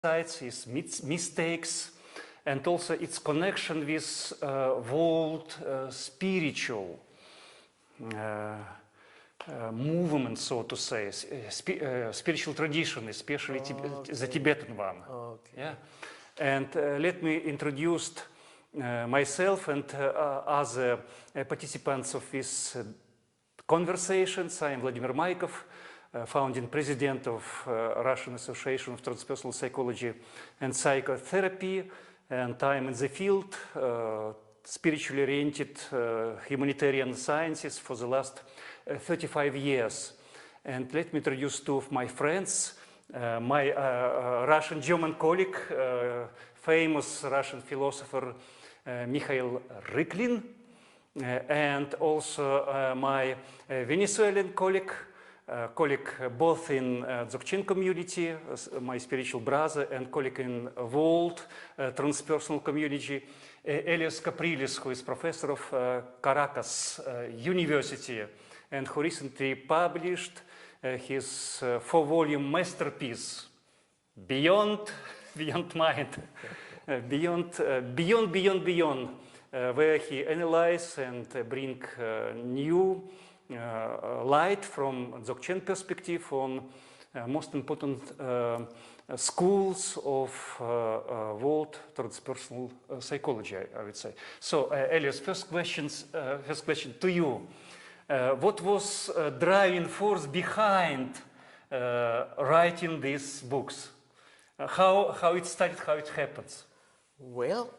insights, his mistakes, and also its connection with world spiritual movement, so to say, spiritual tradition, especially the Tibetan one. Okay. Yeah? And let me introduce myself and other participants of these conversations. I am Vladimir Maykov, founding president of Russian Association of Transpersonal Psychology and Psychotherapy, and I am in the field, spiritually oriented humanitarian sciences for the last 35 years. And let me introduce two of my friends, my Russian-German colleague, famous Russian philosopher Mikhail Rylkin, and also my Venezuelan colleague, both in Dzogchen community, my spiritual brother, and colleague in world transpersonal community, Elias Capriles, who is professor of Caracas University, and who recently published his 4-volume masterpiece, Beyond Mind, Beyond, where he analyzes and brings new light from Dzogchen perspective on most important schools of world transpersonal psychology, I would say. So, Elias, first question to you. What was driving force behind writing these books? How it started, how it happens? Well,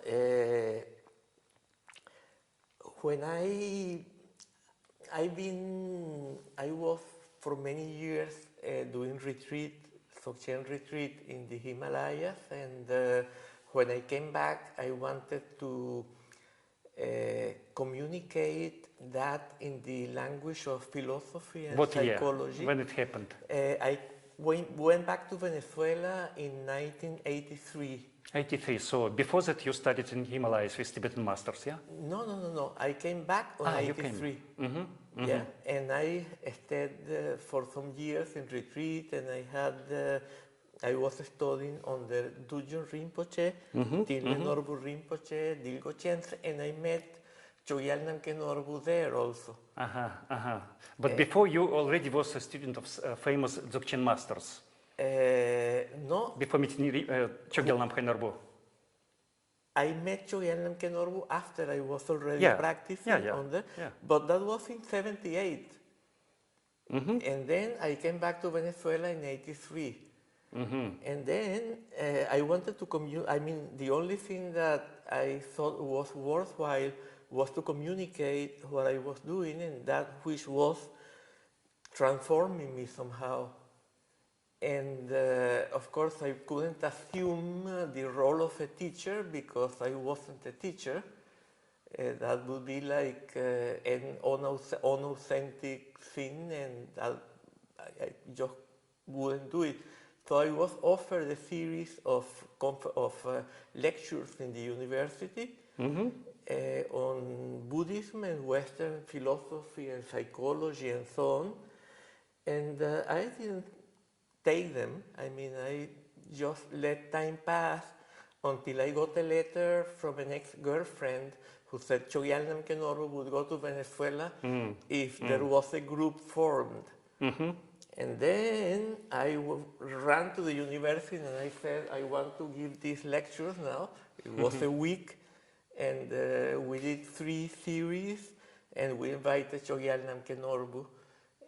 when I was for many years doing Dzogchen retreat in the Himalayas, and when I came back, I wanted to communicate that in the language of philosophy and psychology. Year? When it happened? I went back to Venezuela in 1983. 83, so before that you studied in Himalayas with Tibetan masters, yeah? No. I came back on 83. Yeah, and I stayed for some years in retreat, and I was studying under Dzogchen Rinpoche, Tilme Norbu Rinpoche, Dilgo Chense, and I met Chogyal Namkhen Norbu there also. But before you already was a student of famous Dzogchen masters? No. Before meeting Chogyal Namkhen Norbu? I met Chogyal Namkhen Norbu after I was already practicing on there, but that was in 78. And then I came back to Venezuela in 83. And then I wanted to the only thing that I thought was worthwhile was to communicate what I was doing, and that which was transforming me somehow. And of course, I couldn't assume the role of a teacher because I wasn't a teacher. That would be like an unauthentic thing, and I just wouldn't do it. So I was offered a series of lectures in the university on Buddhism and Western philosophy and psychology and so on. And I didn't take them. I just let time pass until I got a letter from an ex-girlfriend who said Chogyal Namkhen Norbu would go to Venezuela if there was a group formed. And then I ran to the university and I said, I want to give these lectures now. It was a week, and we did 3 series, and we invited Chogyal Namkhen Norbu.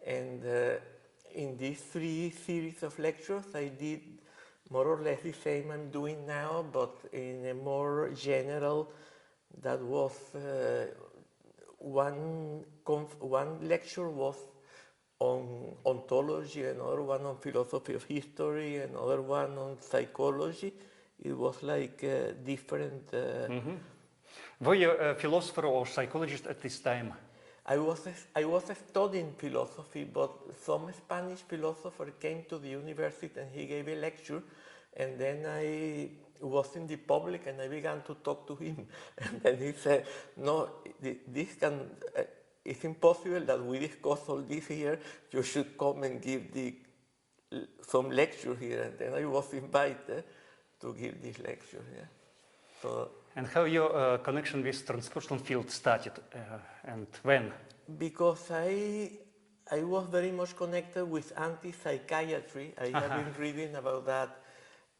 And in these 3 series of lectures, I did more or less the same I'm doing now, but in a more general. That was one lecture was on ontology, another one on philosophy of history, another one on psychology. It was like different. Were you a philosopher or psychologist at this time? I was studying philosophy, but some Spanish philosopher came to the university and he gave a lecture, and then I was in the public and I began to talk to him, and then he said, "No, it's impossible that we discuss all this here. You should come and give some lecture here." And then I was invited, to give this lecture. Yeah. So, and how your connection with transpersonal field started and when? Because I was very much connected with anti-psychiatry. I have been reading about that.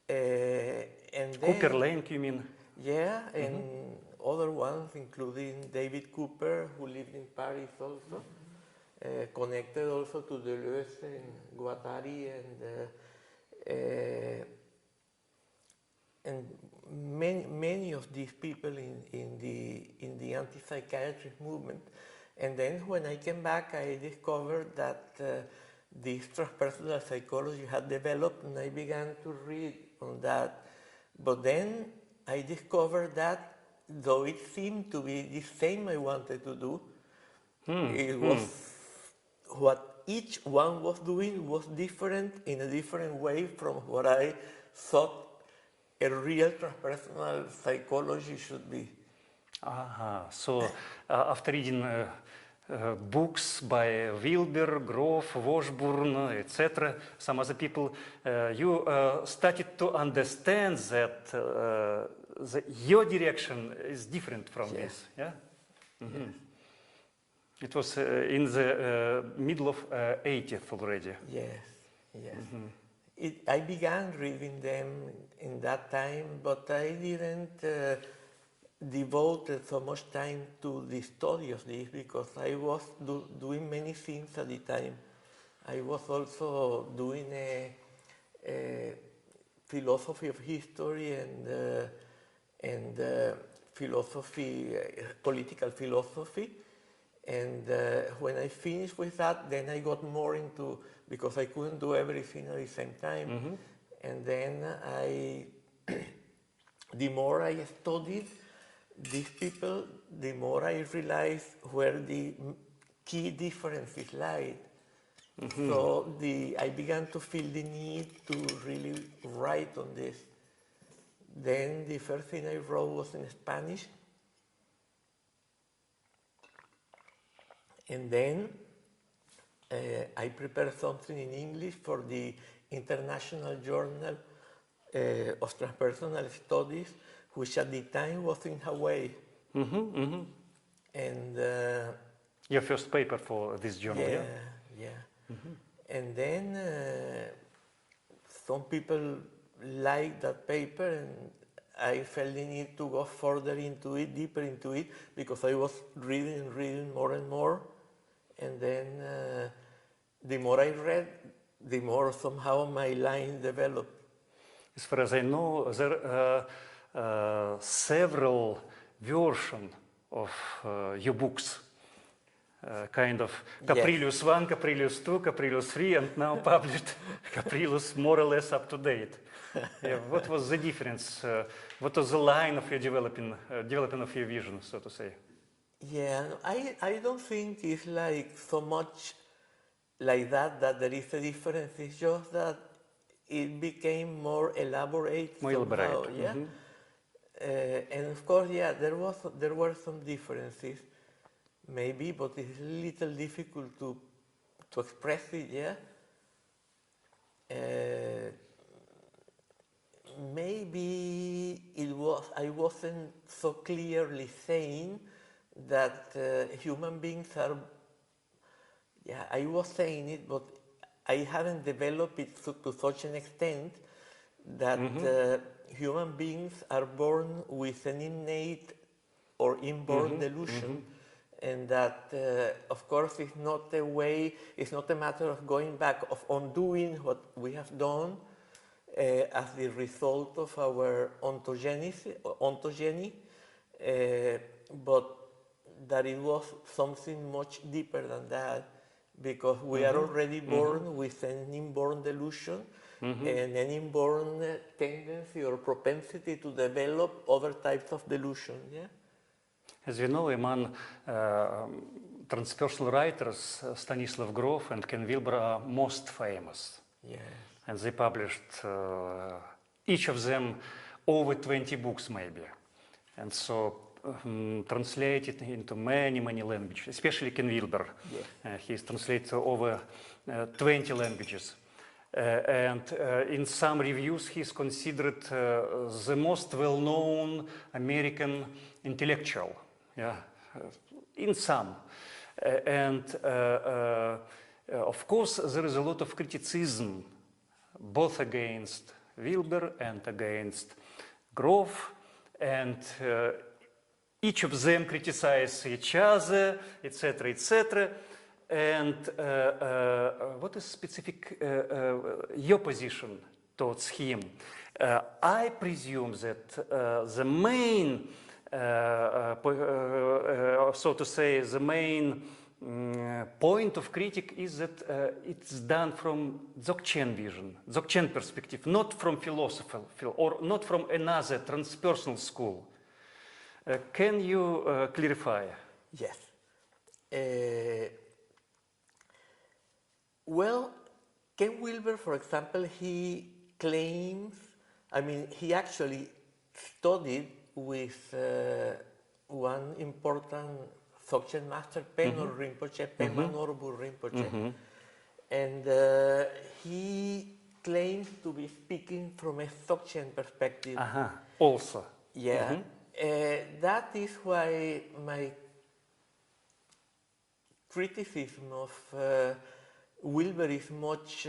And then, Cooper Lane, you mean? Yeah, and other ones, including David Cooper, who lived in Paris also, connected also to Deleuze and Guattari and many of these people in the anti-psychiatric movement. And then when I came back, I discovered that this transpersonal psychology had developed, and I began to read on that. But then I discovered that, though it seemed to be the same I wanted to do, it was what each one was doing was different in a different way from what I thought a real transpersonal psychology should be. So after reading books by Wilber, Grof, Washburn, etc., some other people, you started to understand that your direction is different from this. Yeah. Yes. It was in the middle of 80th already. Yes, yes. I began reading them in that time, but I didn't devote so much time to the study of this because I was doing many things at the time. I was also doing a philosophy of history and philosophy, political philosophy. And when I finished with that, then I got more into, because I couldn't do everything at the same time. And then the more I studied these people, the more I realized where the key differences lied. So I began to feel the need to really write on this. Then the first thing I wrote was in Spanish. And then I prepared something in English for the International Journal of Transpersonal Studies, which at the time was in Hawaii. And your first paper for this journal, yeah? Yeah. And then some people liked that paper, and I felt the need to go further into it, deeper into it, because I was reading more and more. And then the more I read, the more somehow my line developed. As far as I know, there are several versions of your books. Kind of Capriles 1, Capriles 2, Capriles 3, and now published Capriles more or less up to date. Yeah, what was the difference? What was the line of your development of your vision, so to say? Yeah, I don't think it's like so much like that there is a difference. It's just that it became more elaborate. More elaborate. Yeah. And of course, yeah, there were some differences, maybe, but it's a little difficult to express it. Yeah. Maybe I wasn't so clearly saying that human beings are, yeah, I was saying it, but I haven't developed it to such an extent that human beings are born with an innate or inborn delusion, and that, of course, it's not a matter of going back, of undoing what we have done as the result of our ontogeny, but that it was something much deeper than that, because we are already born with an inborn delusion and an inborn tendency or propensity to develop other types of delusion. Yeah? As you know, among transpersonal writers, Stanislav Grof and Ken Wilber are most famous. Yes. And they published, each of them, over 20 books maybe. And so translated into many languages, especially Ken Wilber. Yes. He's translated over 20 languages. And in some reviews, he's considered the most well-known American intellectual. Yeah, in some. Of course, there is a lot of criticism, both against Wilber and against Grof, and each of them criticize each other, etc., etc. And what is specific your position towards him? I presume that the main, so to say, the main point of critique is that it's done from Dzogchen vision, Dzogchen perspective, not from philosopher or not from another transpersonal school. Can you clarify? Yes. Well, Ken Wilber, for example, he claims, I mean, he actually studied with one important Dzogchen master, Penor Rinpoche, Pema Norbu Rinpoche. And he claims to be speaking from a Dzogchen perspective. Also. Yeah. That is why my criticism of Wilber is much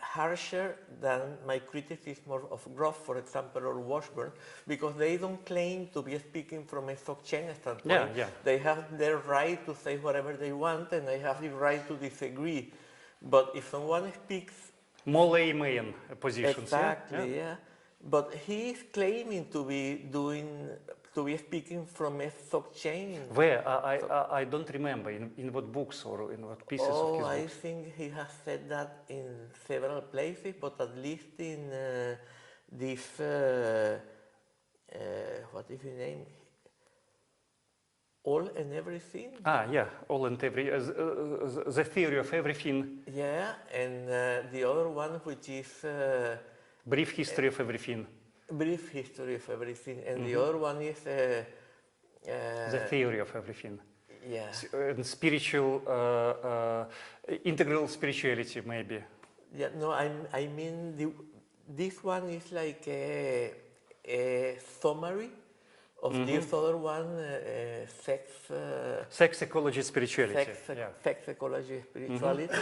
harsher than my criticism of Grof, for example, or Washburn, because they don't claim to be speaking from a Dzogchen standpoint. They have their right to say whatever they want, and they have the right to disagree. But if someone speaks... More layman positions. Exactly, yeah. But he is claiming to be speaking from a Dzogchen. Where? I don't remember in what books or in what pieces of his books. I think he has said that in several places, but at least in this, what is the name? All and Everything? All and Every, the Theory of Everything. Yeah, and the other one, which is... Brief History of Everything. Brief History of Everything, and the other one is... the Theory of Everything. Yeah. And spiritual, integral spirituality, maybe. Yeah, no, I mean, this one is like a summary of this other one, sex, ecology, spirituality. Sex, ecology, spirituality.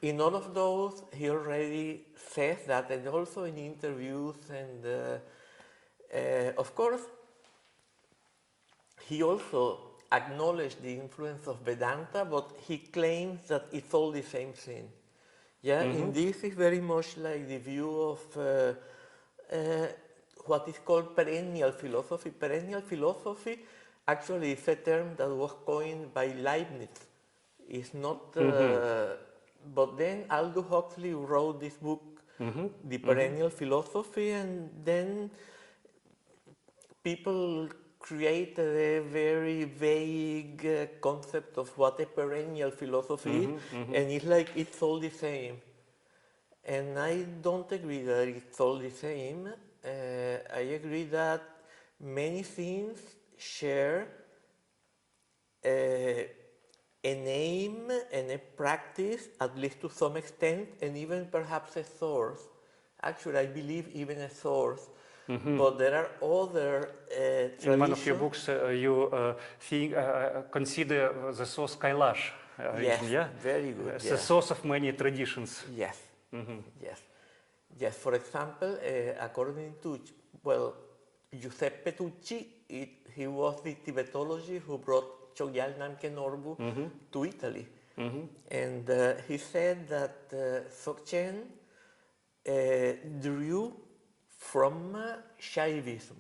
In all of those, he already says that, and also in interviews, and of course, he also acknowledged the influence of Vedanta, but he claims that it's all the same thing. Yeah, and this is very much like the view of what is called perennial philosophy. Perennial philosophy actually is a term that was coined by Leibniz. It's not... But then Aldous Huxley wrote this book, The Perennial Philosophy, and then people created a very vague concept of what a perennial philosophy is, and it's like it's all the same. And I don't agree that it's all the same. I agree that many things share an aim and a practice, at least to some extent, and even perhaps a source. Actually, I believe even a source. But there are other traditions. In one of your books, you consider the source Kailash. Yes, very good. The source of many traditions. Yes, yes. For example, according to, Giuseppe Tucci, he was the Tibetologist who brought Chogyal Namkhe Norbu to Italy. And he said that Dzogchen drew from Shaivism.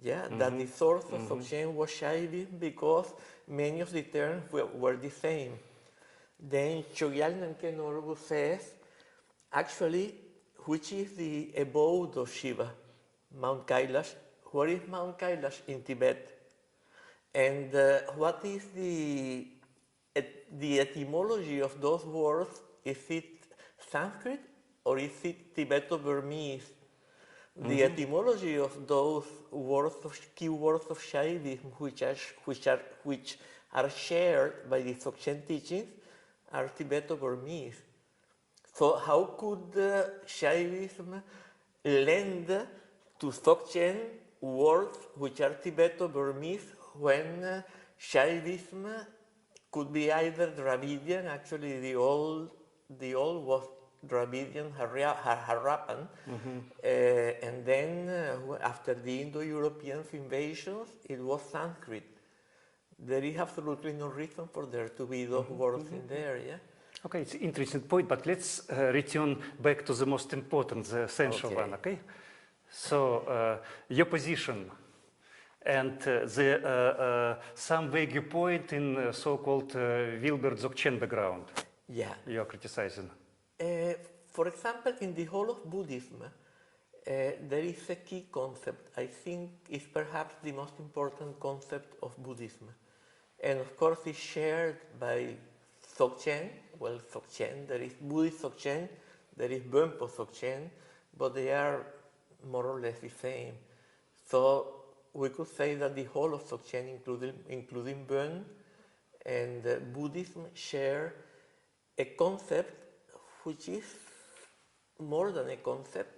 Yeah, that the source of Dzogchen was Shaivism because many of the terms were the same. Then Chogyal Namkhe Norbu says, actually, which is the abode of Shiva? Mount Kailash. Where is Mount Kailash? In Tibet. And what is the etymology of those words? Is it Sanskrit or is it Tibeto-Burmese? The etymology of those words, key words of Shaivism, which are shared by the Dzogchen teachings, are Tibeto-Burmese. So how could Shaivism lend to Dzogchen words which are Tibeto-Burmese when Shaivism could be either Dravidian, actually the old was Dravidian, Harappan, and then after the Indo-European invasions, it was Sanskrit. There is absolutely no reason for there to be those words in there, yeah? Okay, it's an interesting point, but let's return back to the most important, the essential one, okay? So, your position and some vague point in so-called Wilber Dzogchen background. Yeah. You're criticizing. For example, in the whole of Buddhism, there is a key concept. I think is perhaps the most important concept of Buddhism. And of course, it's shared by Dzogchen. Well, Dzogchen, there is Buddhist Dzogchen, there is Bönpo Dzogchen, but they are more or less the same. So we could say that the whole of Dzogchen, including Bön and Buddhism, share a concept which is more than a concept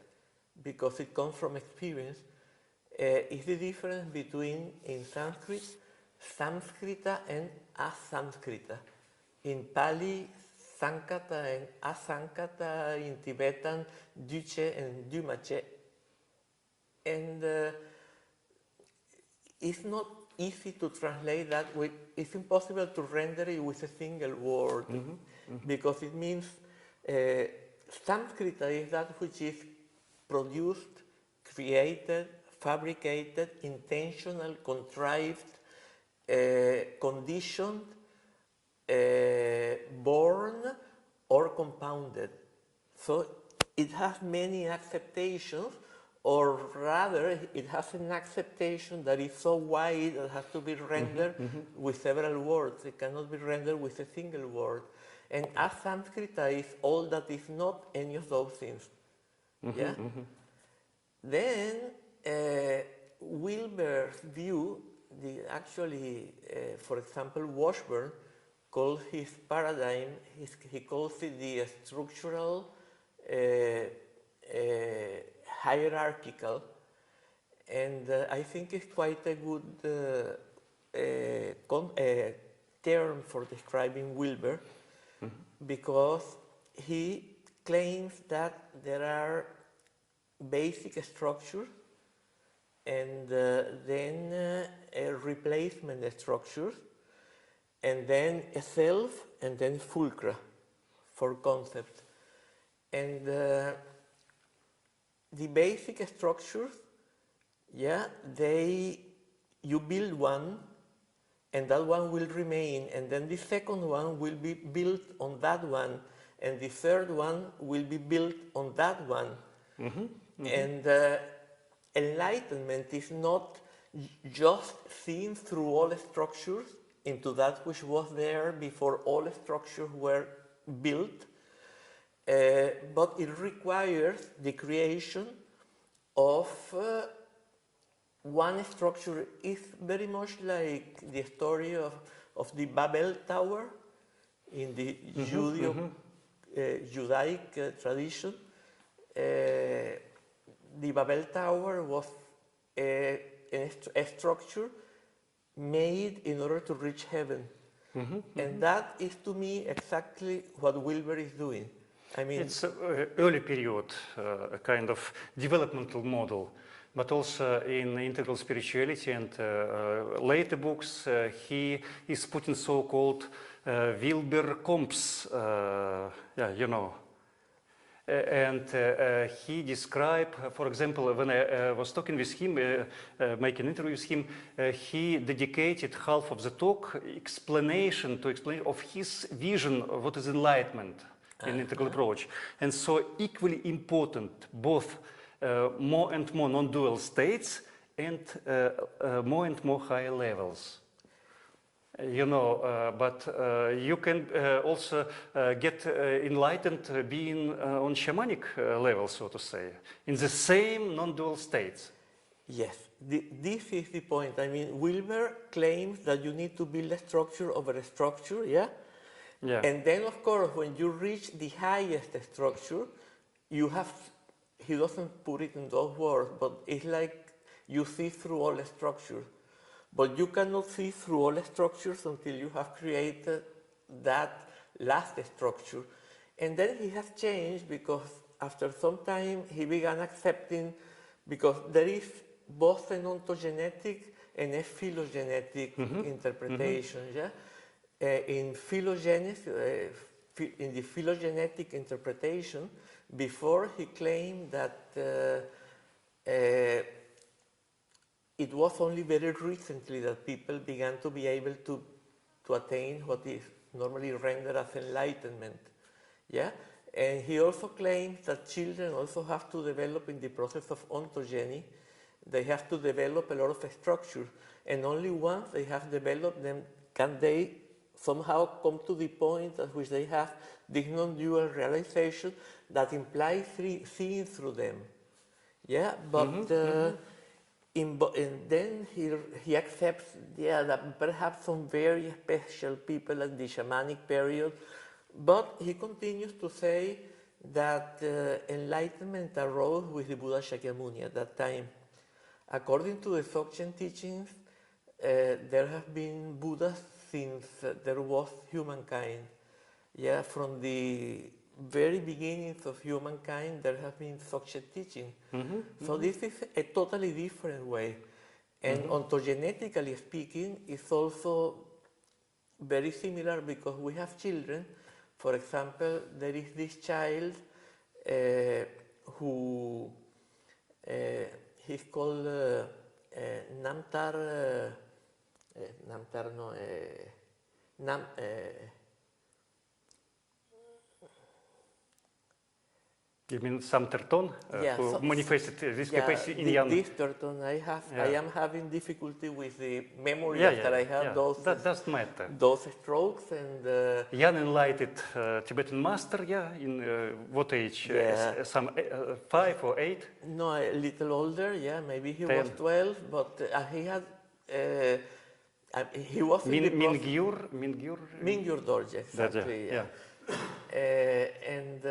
because it comes from experience. Is the difference between, in Sanskrit, Samskrita and Asamskrita. In Pali, Sankata and Asankata, in Tibetan, Duche and Dumache. And it's not easy to translate that. It's impossible to render it with a single word because it means Samskrita is that which is produced, created, fabricated, intentional, contrived, conditioned, born, or compounded. So it has many acceptations, or rather, it has an acceptation that is so wide that it has to be rendered with several words. It cannot be rendered with a single word. And Asamskrita is all that is not any of those things. Yeah? Then, Wilber's view, for example, Washburn calls his paradigm, he calls it the structural hierarchical, and I think it's quite a good term for describing Wilber, because he claims that there are basic structures and then replacement structures, and then a self, and then fulcra for concepts. And the basic structures, yeah, you build one, and that one will remain, and then the second one will be built on that one, and the third one will be built on that one. And enlightenment is not just seeing through all structures into that which was there before all structures were built, but it requires the creation of one structure. Is very much like the story of the Babel Tower in the Judaic tradition. The Babel Tower was a structure made in order to reach heaven. And that is, to me, exactly what Wilber is doing. I mean, it's an early period, a kind of developmental model, but also in integral spirituality and later books, he is putting so-called Wilber comps, you know. And he described, for example, when I was talking with him, making an interview with him, he dedicated half of the talk explanation of his vision of what is enlightenment in integral approach. And so equally important, both more and more non-dual states and more and more higher levels. You know, but you can also get enlightened being on shamanic level, so to say, in the same non-dual states. Yes, this is the point. I mean, Wilber claims that you need to build a structure over a structure, yeah? Yeah. And then, of course, when you reach the highest structure, you have, he doesn't put it in those words, but it's like you see through all the structures. But you cannot see through all the structures until you have created that last structure. And then he has changed because after some time he began accepting, because there is both an ontogenetic and a phylogenetic interpretation. Yeah? In the phylogenetic interpretation, before he claimed that it was only very recently that people began to be able to attain what is normally rendered as enlightenment. Yeah? And he also claims that children also have to develop in the process of ontogeny. They have to develop a lot of structure. And only once they have developed them can they somehow come to the point at which they have this non-dual realization that implies seeing through them. Yeah, but and then he accepts, yeah, that perhaps some very special people at the shamanic period, but he continues to say that enlightenment arose with the Buddha Shakyamuni at that time. According to the Dzogchen teachings, there have been Buddhas since there was humankind. Yeah, from the very beginnings of humankind, there have been Dzogchen teaching. So this is a totally different way. And ontogenetically speaking, it's also very similar because we have children. For example, there is this child who he's called Namtar, You mean Sam Terton, who manifested this capacity in young? This Terton, I am having difficulty with the memory Yeah, after I have those. That doesn't matter. Those strokes and. Young enlightened Tibetan master, in what age? Some 5 or 8? No, a little older. Yeah, maybe he 10. was 12, but he had. He was Mingyur Dorje, exactly. Yeah. And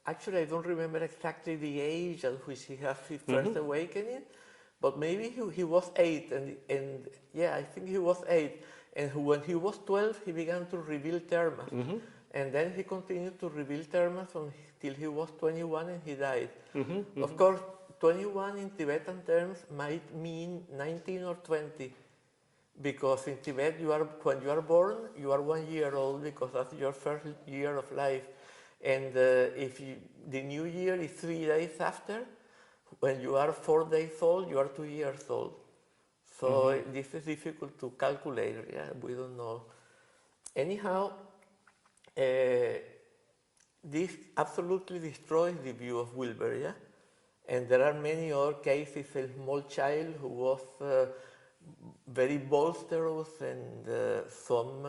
actually, I don't remember exactly the age at which he had his first awakening, but maybe he was 8, and yeah, I think he was 8. And when he was 12, he began to reveal termas, and then he continued to reveal termas until he was 21 and he died. Of course, 21 in Tibetan terms might mean 19 or 20. Because in Tibet, when you are born, you are 1 year old because that's your first year of life. And if the new year is 3 days after, when you are 4 days old, you are 2 years old. So this is difficult to calculate, yeah, we don't know. Anyhow, this absolutely destroys the view of Wilber, yeah? And there are many other cases, a small child who was very boisterous and some...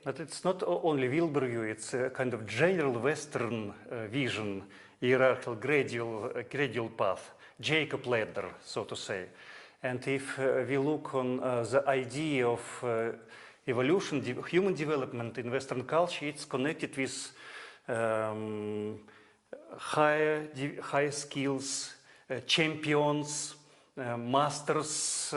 but it's not only Wilber view, it's a kind of general Western vision, hierarchical gradual path, Jacob ladder, so to say. And if we look on the idea of evolution, human development in Western culture, it's connected with higher skills, champions, masters,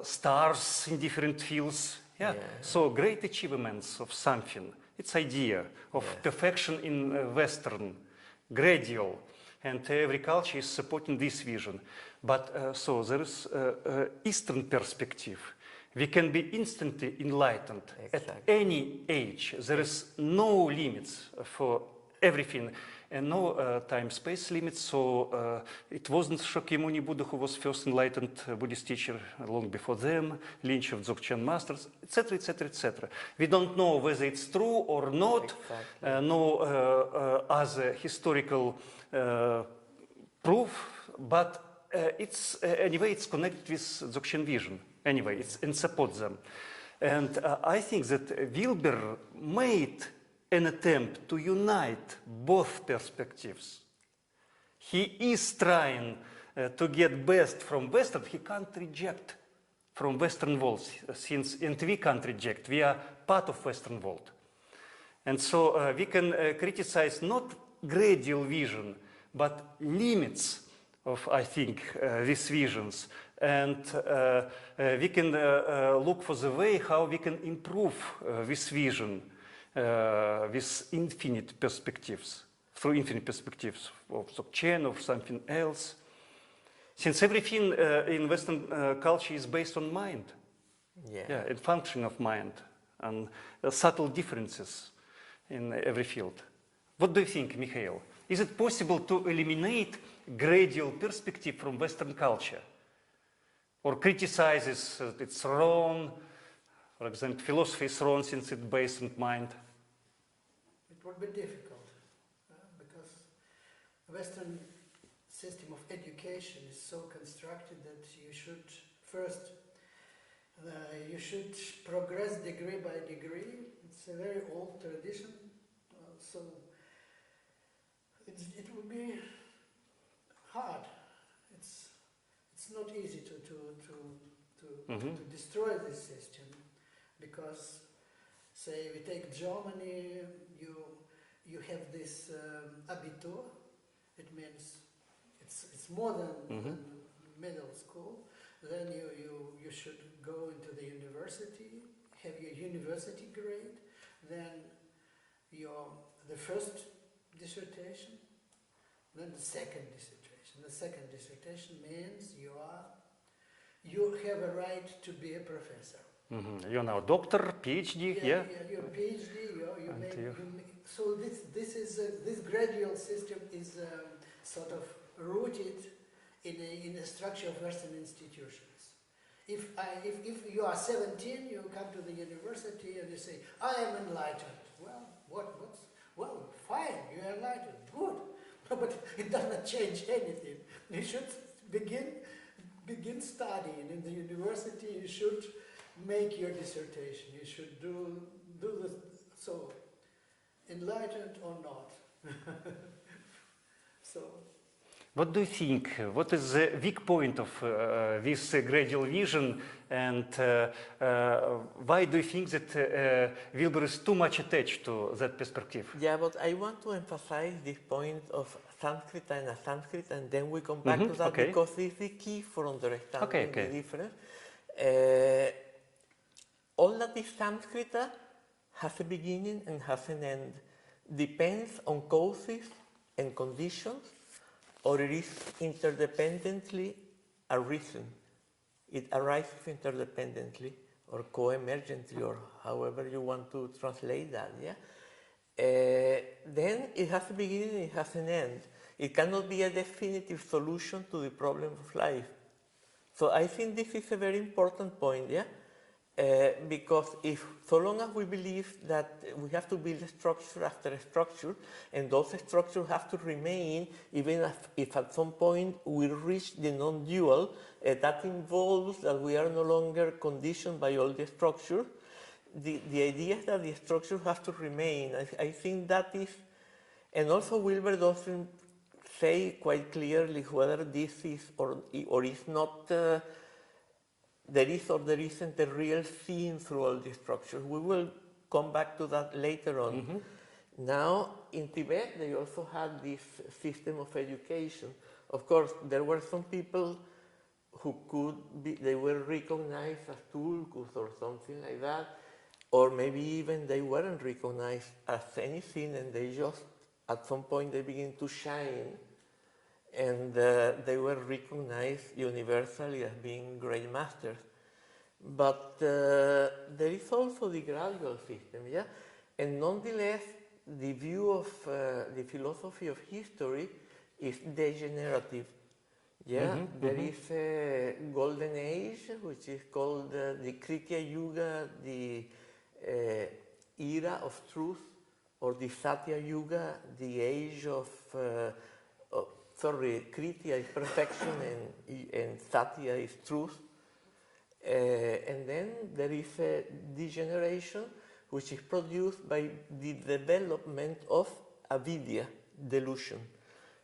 stars in different fields. Yeah. So great achievements of something. It's idea of perfection in Western, gradual, and every culture is supporting this vision. But so there is Eastern perspective. We can be instantly enlightened at any age. There is no limits for everything. And no time-space limits, so it wasn't Shakyamuni Buddha who was first enlightened Buddhist teacher long before them, lineage of Dzogchen masters, etc., etc., etc. We don't know whether it's true or not, no other historical proof, but anyway, it's connected with Dzogchen vision. Anyway, it's and supports them. And I think that Wilber made an attempt to unite both perspectives. He is trying to get best from Western. He can't reject from Western world, since and we can't reject, we are part of Western world. And so we can criticize not gradual vision, but limits of, I think, these visions. And we can look for the way how we can improve this vision with infinite perspectives, through infinite perspectives of Dzogchen or something else. Since everything in Western culture is based on mind, and function of mind, and subtle differences in every field. What do you think, Mikhail? Is it possible to eliminate gradual perspective from Western culture? Or criticizes it's wrong, for example, philosophy is wrong since it's based on mind? It would be difficult because Western system of education is so constructed that you should first you should progress degree by degree. It's a very old tradition, so it would be hard. It's not easy to destroy this system, because, say, we take Germany. You have this Abitur. It means it's more than middle school. Then you should go into the university, have your university grade, then the first dissertation, then the second dissertation. The second dissertation means you have a right to be a professor. You're now a doctor, PhD, You're a PhD. So this gradual system is sort of rooted in the structure of Western institutions. If you are 17, you come to the university and you say, I am enlightened. Well, fine, you are enlightened, good. But it does not change anything. You should begin studying in the university. You should make your dissertation. You should do this. So, enlightened or not. So. What do you think? What is the weak point of this gradual vision, and why do you think that Wilbur is too much attached to that perspective? Yeah, but I want to emphasize this point of Sanskrit and Sanskrit, and then we come back to that, because it's the key for understanding the difference. All that is Sanskrit has a beginning and has an end. Depends on causes and conditions, or it is interdependently arisen. It arises interdependently or co-emergently, or however you want to translate that, then it has a beginning, it has an end. It cannot be a definitive solution to the problem of life. So I think this is a very important point, because so long as we believe that we have to build a structure after a structure, and those structures have to remain, even if at some point we reach the non-dual, that involves that we are no longer conditioned by all the structure. The idea is that the structure has to remain. I think that is, and also Wilber doesn't say quite clearly whether this is or is not. There is or there isn't a real theme through all these structures. We will come back to that later on. Now, in Tibet, they also had this system of education. Of course, there were some people who they were recognized as tulkus or something like that, or maybe even they weren't recognized as anything, and they just, at some point, they begin to shine. And they were recognized universally as being great masters. But there is also the gradual system, And nonetheless, the view of the philosophy of history is degenerative, There is a golden age, which is called the Kritya Yuga, the era of truth, or the Satya Yuga, the age of Kritya is perfection and Satya is truth. And then there is a degeneration which is produced by the development of avidya, delusion.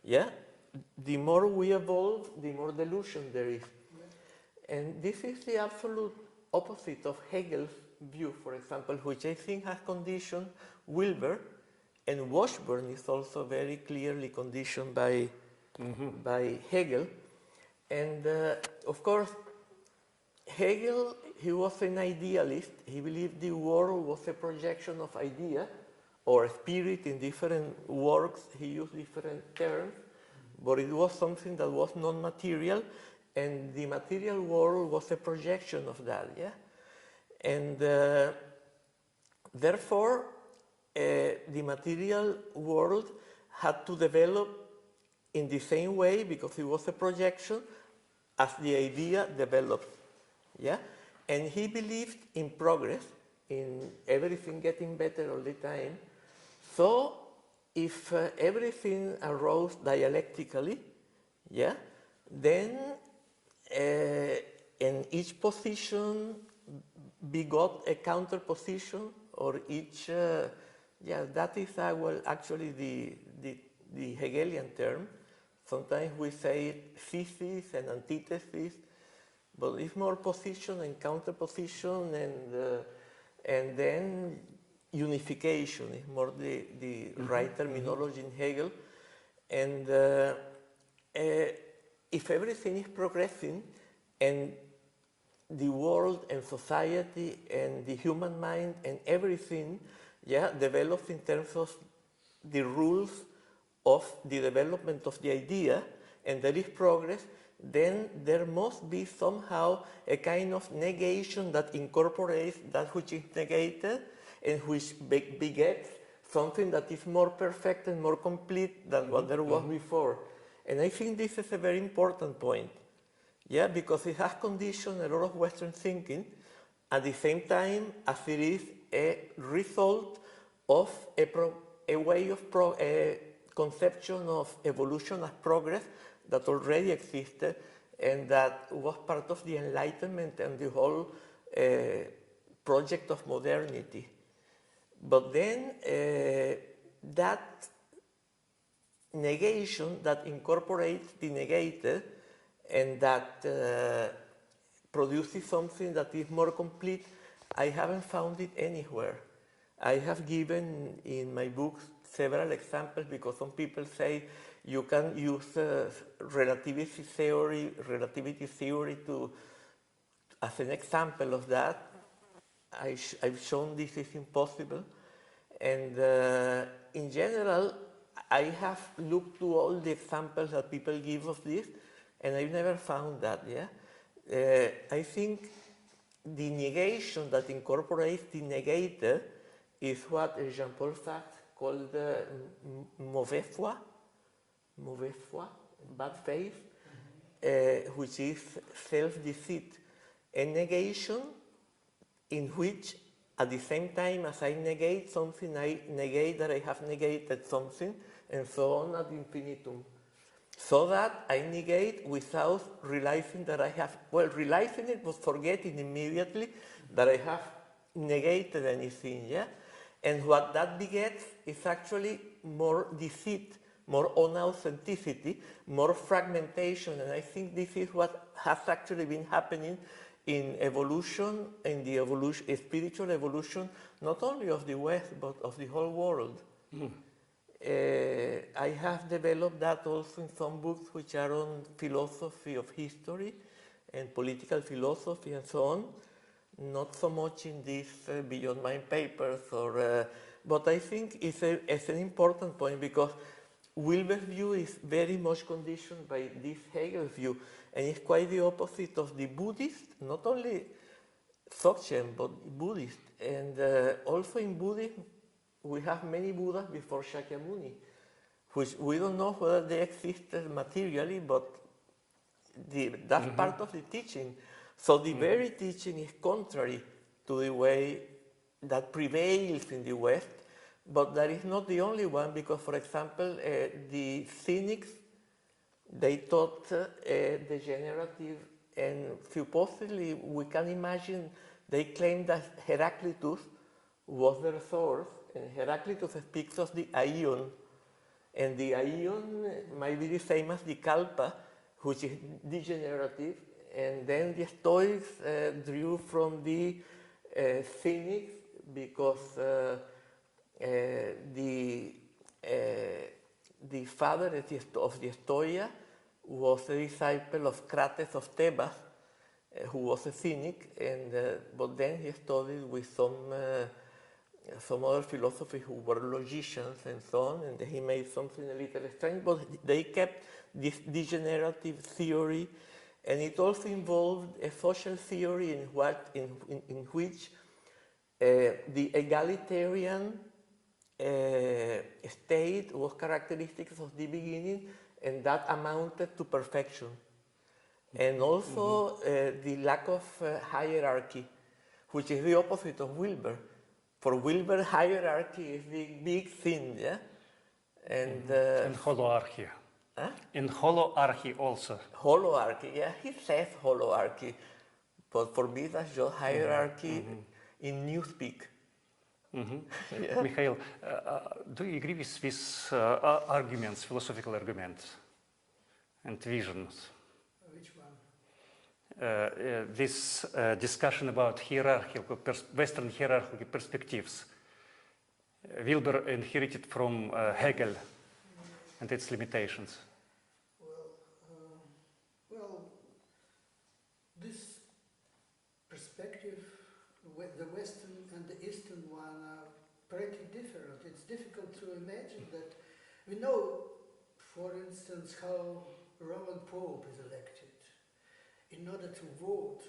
The more we evolve, the more delusion there is. And this is the absolute opposite of Hegel's view, for example, which I think has conditioned Wilber, and Washburn is also very clearly conditioned by Hegel. And of course, Hegel, he was an idealist. He believed the world was a projection of idea or spirit. In different works, he used different terms, but it was something that was non-material, and the material world was a projection of that, yeah? And therefore, the material world had to develop in the same way, because it was a projection, as the idea develops, yeah? And he believed in progress, in everything getting better all the time. So if everything arose dialectically, yeah, then in each position begot a counter position, or each, yeah, that is actually the Hegelian term. Sometimes we say thesis and antithesis, but it's more position and counterposition, and then unification is more the right terminology in Hegel. And if everything is progressing, and the world and society and the human mind and everything, yeah, develops in terms of the rules of the development of the idea, and there is progress, then there must be somehow a kind of negation that incorporates that which is negated, and which begets something that is more perfect and more complete than what there was before. And I think this is a very important point, yeah, because it has conditioned a lot of Western thinking, at the same time as it is a result of a way of conception of evolution as progress that already existed, and that was part of the Enlightenment and the whole project of modernity. But then that negation that incorporates the negated, and that produces something that is more complete, I haven't found it anywhere. I have given in my books several examples, because some people say you can use relativity theory as an example of that. I've shown this is impossible. And in general, I have looked to all the examples that people give of this, and I've never found that, yeah? I think the negation that incorporates the negated is what Jean-Paul Sartre called mauvaise foi, bad faith, which is self-deceit, a negation in which, at the same time as I negate something, I negate that I have negated something, and so on ad infinitum. So that I negate without realizing that I have, well, realizing it, but forgetting immediately that I have negated anything, yeah? And what that begets is actually more deceit, more unauthenticity, more fragmentation, and I think this is what has actually been happening in evolution, in the evolution, spiritual evolution, not only of the West, but of the whole world. I have developed that also in some books which are on philosophy of history and political philosophy and so on. Not so much in these Beyond Mind papers, but I think it's an important point, because Wilber's view is very much conditioned by this Hegel view, and it's quite the opposite of the Buddhist, not only Dzogchen, but Buddhist. And also in Buddhism, we have many Buddhas before Shakyamuni, which we don't know whether they existed materially, but that's part of the teaching. So the very teaching is contrary to the way that prevails in the West, but that is not the only one, because, for example, the Cynics, they taught degenerative, and supposedly we can imagine they claim that Heraclitus was their source, and Heraclitus speaks of the Aion, and the Aion might be the same as the Kalpa, which is degenerative, And then the Stoics drew from the Cynics because the father of the Stoia was a disciple of Crates of Thebes, who was a Cynic, and but then he studied with some other philosophers who were logicians and so on, and he made something a little strange, but they kept this degenerative theory, and it also involved a social theory in which the egalitarian state was characteristics of the beginning, and that amounted to perfection. And also the lack of hierarchy, which is the opposite of Wilber. For Wilber, hierarchy is the big thing, yeah? And holoarchy. Huh? In holoarchy also. Holoarchy, yeah, he says holoarchy, but for me that's just hierarchy in newspeak. Yeah. Mikhail, do you agree with these arguments, philosophical arguments and visions? Which one? This discussion about hierarchical, Western hierarchical perspectives. Wilber inherited from Hegel and its limitations. Well, this perspective, the Western and the Eastern one are pretty different. It's difficult to imagine that. We know, for instance, how Roman Pope is elected. In order to vote,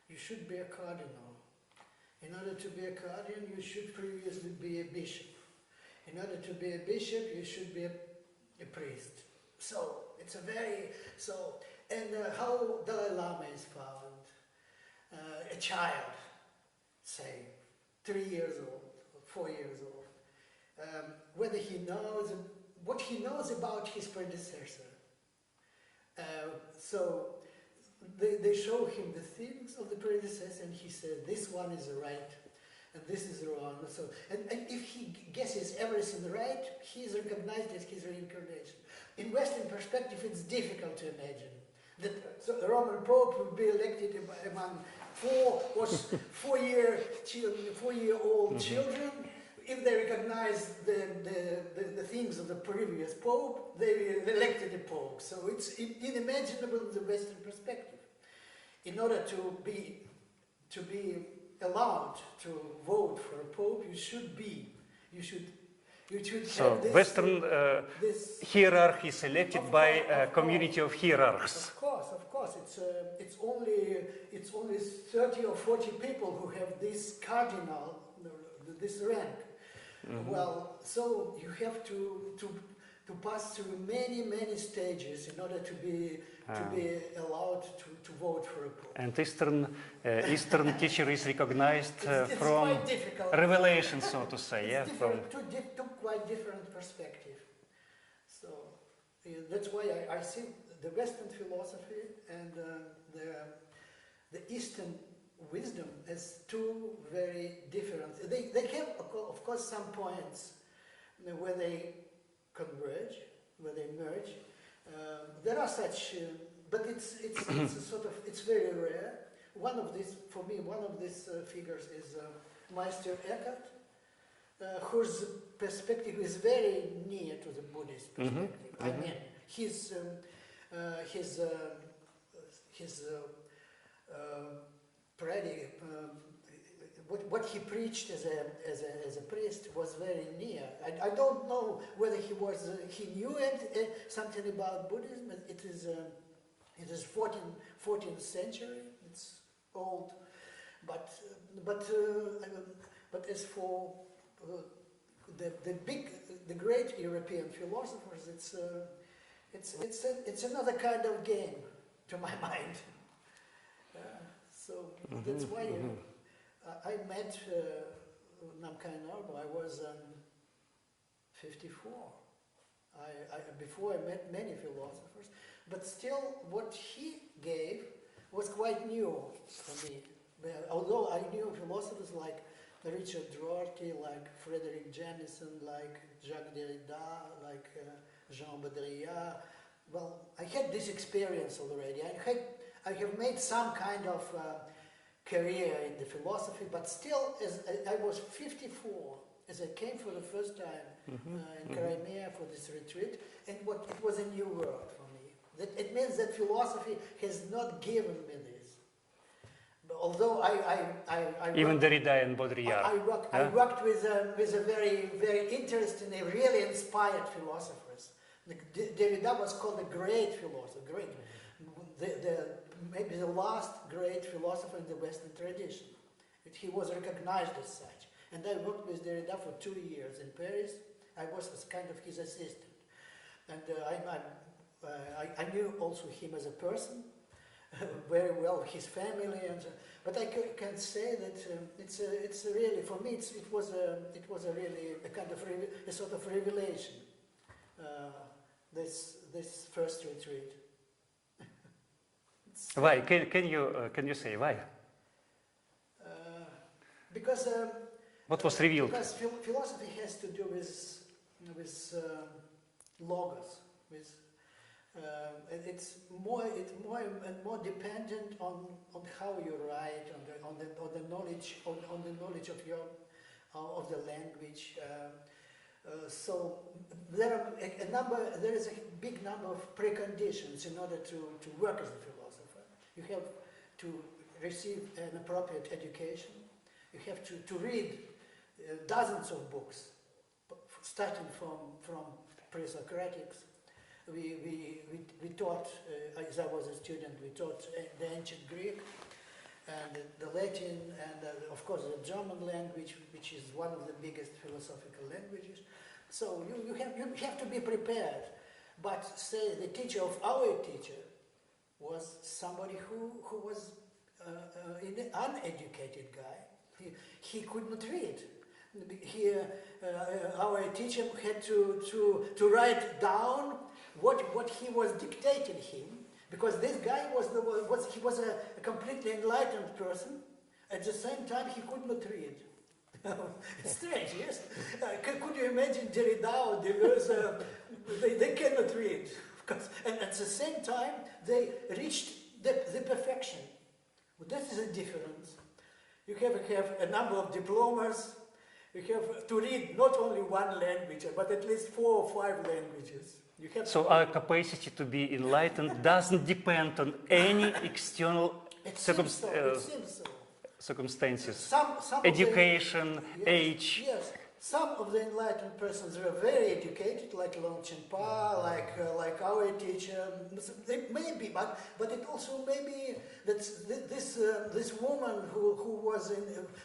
you should be a cardinal. In order to be a cardinal, you should previously be a bishop. In order to be a bishop, you should be a priest. So, it's a very, and how Dalai Lama is found. A child, say, 3 years old, or 4 years old. Whether he knows, what he knows about his predecessor. So, they show him the things of the predecessor, and he said, this one is right, and this is wrong. So, and if he guesses everything right, he is recognized as his reincarnation. In Western perspective, it's difficult to imagine that the Roman Pope would be elected among 4-year-old children. If they recognize the things of the previous Pope, they elected a Pope. So it's unimaginable in the Western perspective. In order to be allowed to vote for a Pope, you should so have this, Western hierarchy is elected by a community of hierarchs. Of course, it's only 30 or 40 people who have this cardinal, this rank. Well, so you have to pass through many stages in order to be allowed to vote for a pope. And Eastern teacher is recognized it's from quite difficult. revelation, so to say. It's two quite different perspectives. So that's why I see the Western philosophy and the Eastern wisdom as two very different. They have, of course, some points where they converge, where they merge. There are such, but it's it's very rare. One of these figures is Meister Eckhart, whose perspective is very near to the Buddhist perspective. I mean, his what he preached as a priest was very near. I don't know whether he knew something about Buddhism. It is 14th century. It's old, but as for the great European philosophers, it's another kind of game, to my mind. So that's why I met Namkhai Norbo. I was 54. Before I met many philosophers, but still what he gave was quite new for me. Although I knew philosophers like Richard Rorty, like Frederick Jameson, like Jacques Derrida, like Jean Baudrillard. Well, I had this experience already. I have made some kind of career in the philosophy, but still, as I was 54, as I came for the first time in Crimea for this retreat, and it was a new world for me. It means that philosophy has not given me this. But although I even Derrida and Baudrillard. I worked with a very, very interesting, really inspired philosophers. Derrida was called a great philosopher, maybe the last great philosopher in the Western tradition. He was recognized as such. And I worked with Derrida for 2 years in Paris. I was as kind of his assistant. And I knew also him as a person, very well, his family, and but I can say that it's really, for me, it was a really a kind of a sort of revelation. This first retreat. Why? Can you say why? Because what was revealed? Because philosophy has to do with logos, with it's more and more dependent on how you write, on the knowledge of the language. So there is a big number of preconditions in order to work as a philosopher. You have to receive an appropriate education. You have to read dozens of books, starting from pre-Socratics. We taught, as I was a student, we taught the ancient Greek and the Latin and of course the German language, which is one of the biggest philosophical languages. So you have to be prepared. But say the teacher of our teacher was somebody who was an uneducated guy. He could not read. Our teacher had to write down what he was dictating him, because this guy was a completely enlightened person. At the same time, he could not read. It's strange, yes? Could you imagine Derrida or Deleuze? They cannot read. And at the same time, they reached the perfection. Well, that is a difference. You have a number of diplomas. You have to read not only one language, but at least 4 or 5 languages. So our capacity to be enlightened doesn't depend on any external circumstances. Some education, age. Yes, some of the enlightened persons were very educated, like Longchenpa, like our teacher. Maybe, but it also may be that this woman who was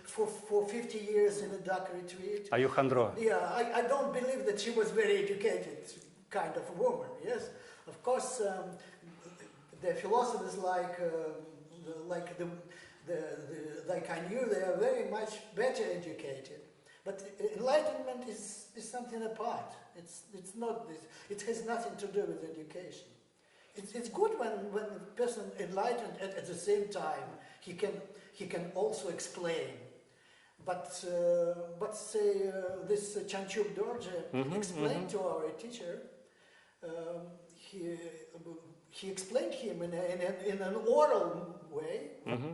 for 50 years in a dark retreat. Ayuhandro. Yeah, I don't believe that she was very educated kind of a woman. Yes, of course, the philosophers like I knew, they are very much better educated. But enlightenment is something apart. It's not this. It has nothing to do with education. It's good when a person enlightened at the same time he can also explain. But say this Chanchuk Dorje explained to our teacher. He explained him in an oral way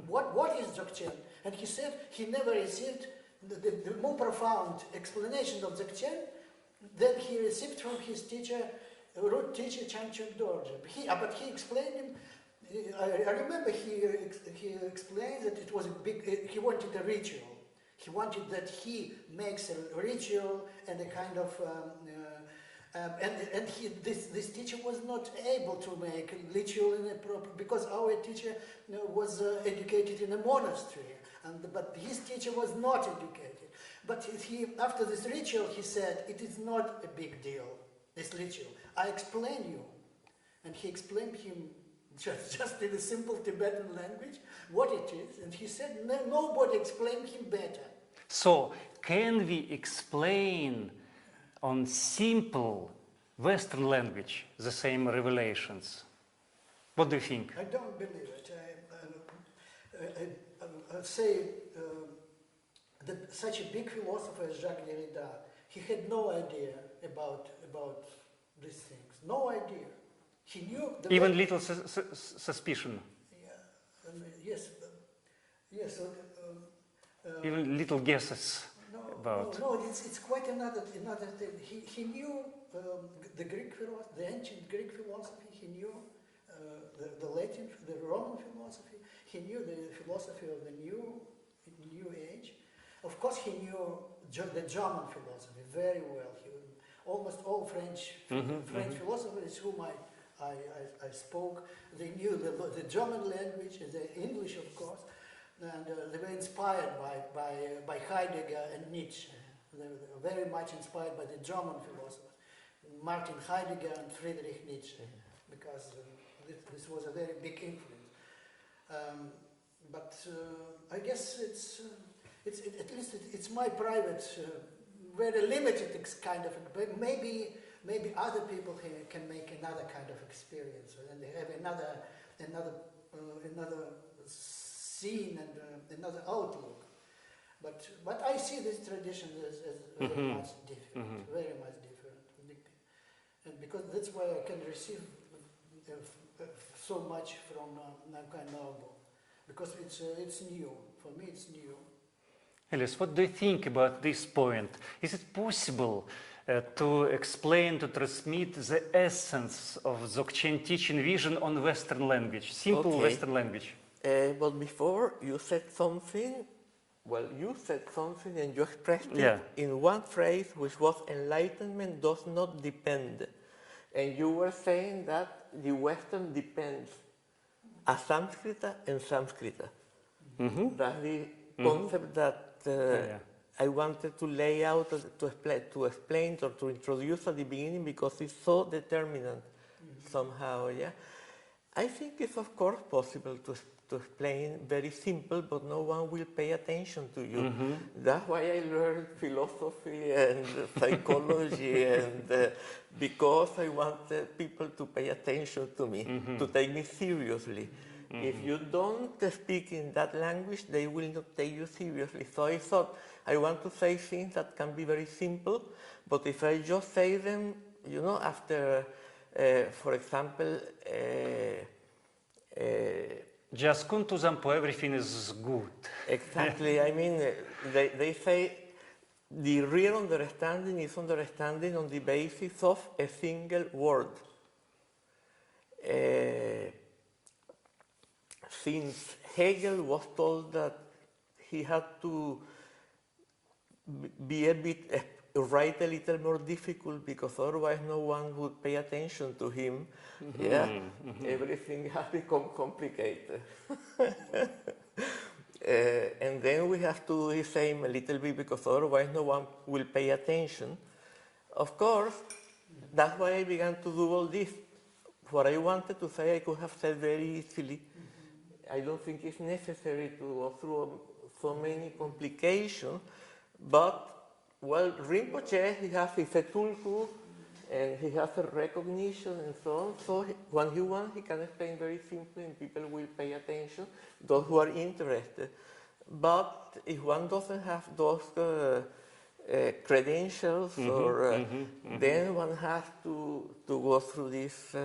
what is Dzogchen, and he said he never received the more profound explanation of Dzogchen than he received from his teacher, root teacher Chanchuk Dorje. But he explained him. I remember he explained that it was a big. He wanted a ritual. He wanted that he makes a ritual and a kind of. This teacher was not able to make a ritual in a proper, because our teacher was educated in a monastery, but his teacher was not educated. But after this ritual, he said, "It is not a big deal. This ritual, I explain you," and he explained him just in a simple Tibetan language what it is, and he said nobody explained him better. So, can we explain on simple Western language the same revelations? What do you think? I don't believe it. I say that such a big philosopher as Jacques Derrida, he had no idea about these things. No idea. He knew... Even little suspicion. yes, yes. So, Even little guesses about. No, it's quite another thing. He knew the the ancient Greek philosophy. He knew the Latin, the Roman philosophy. He knew the philosophy of the New Age. Of course, he knew the German philosophy very well. Almost all French philosophers whom I spoke, they knew the German language, the English, of course. And they were inspired by Heidegger and Nietzsche. They were very much inspired by the German philosophers, Martin Heidegger and Friedrich Nietzsche, because this was a very big influence. But I guess at least it's my private, very limited kind of. But maybe other people can make another kind of experience, and they have another scene and another outlook, but I see this tradition as very much different, very much different, and because that's why I can receive so much from Namkhai Norbo, because it's new for me. It's new. Elias, what do you think about this point? Is it possible to explain, to transmit the essence of Dzogchen teaching vision on Western language, simple Western language? But before you said something, and you expressed it in one phrase, which was enlightenment does not depend. And you were saying that the Western depends Asamskrita and Samskrita. That's the concept that I wanted to lay out, to explain or to introduce at the beginning, because it's so determinant somehow, yeah. I think it's of course possible to explain very simple, but no one will pay attention to you. That's why I learned philosophy and psychology, and because I wanted people to pay attention to me, to take me seriously. If you don't speak in that language, they will not take you seriously. So I thought I want to say things that can be very simple, but if I just say them, you know, after, for example, just come to Zampo, everything is good. Exactly. I mean, they say the real understanding is understanding on the basis of a single word. Since Hegel was told that he had to be write a little more difficult because otherwise no one would pay attention to him, everything has become complicated. And then we have to do the same a little bit because otherwise no one will pay attention. Of course, that's why I began to do all this. What I wanted to say I could have said very easily. I don't think it's necessary to go through so many complications, but, well, Rinpoche, he has his tulku, and he has a recognition and so on, so when he wants, he can explain very simply and people will pay attention, those who are interested. But if one doesn't have those credentials, then one has to go through this.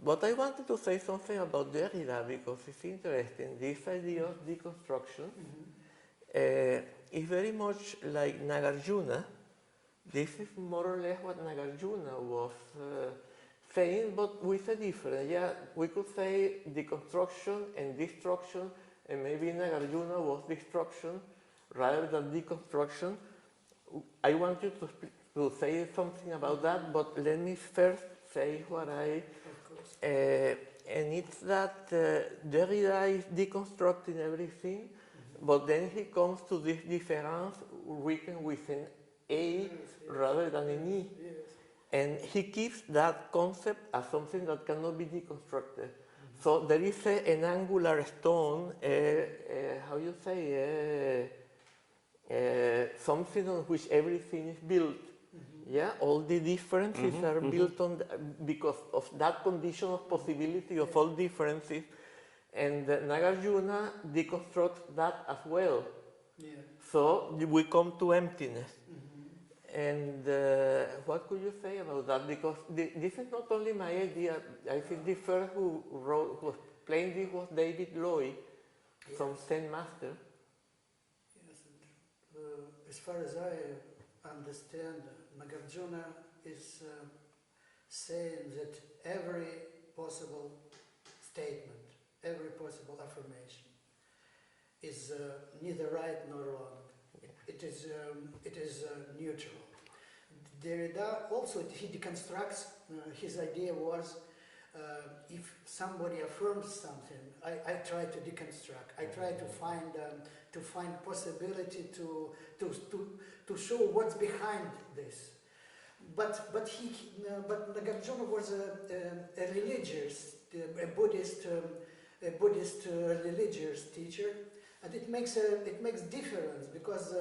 But I wanted to say something about Derrida because it's interesting. This idea of deconstruction is very much like Nagarjuna. This is more or less what Nagarjuna was saying, but with a difference. Yeah, we could say deconstruction and destruction, and maybe Nagarjuna was destruction rather than deconstruction. I want you to say something about that, but let me first say what I... and it's that Derrida is deconstructing everything, but then he comes to this difference written with an A rather than an E. And he keeps that concept as something that cannot be deconstructed. So there is an angular stone, how you say, something on which everything is built. Yeah, all the differences are built on because of that condition of possibility of all differences, and Nagarjuna deconstructs that as well. Yeah. So we come to emptiness. And what could you say about that? Because this is not only my idea. I think the first who explained this was David Lloyd from Zen Master. Yes, and, as far as I understand, Nagarjuna is saying that every possible statement, every possible affirmation is neither right nor wrong. It is neutral. Derrida also, he deconstructs, his idea was, if somebody affirms something, I try to deconstruct. I try to find possibility to show what's behind this. But Nagarjuna was a religious, a Buddhist religious teacher, and it makes difference because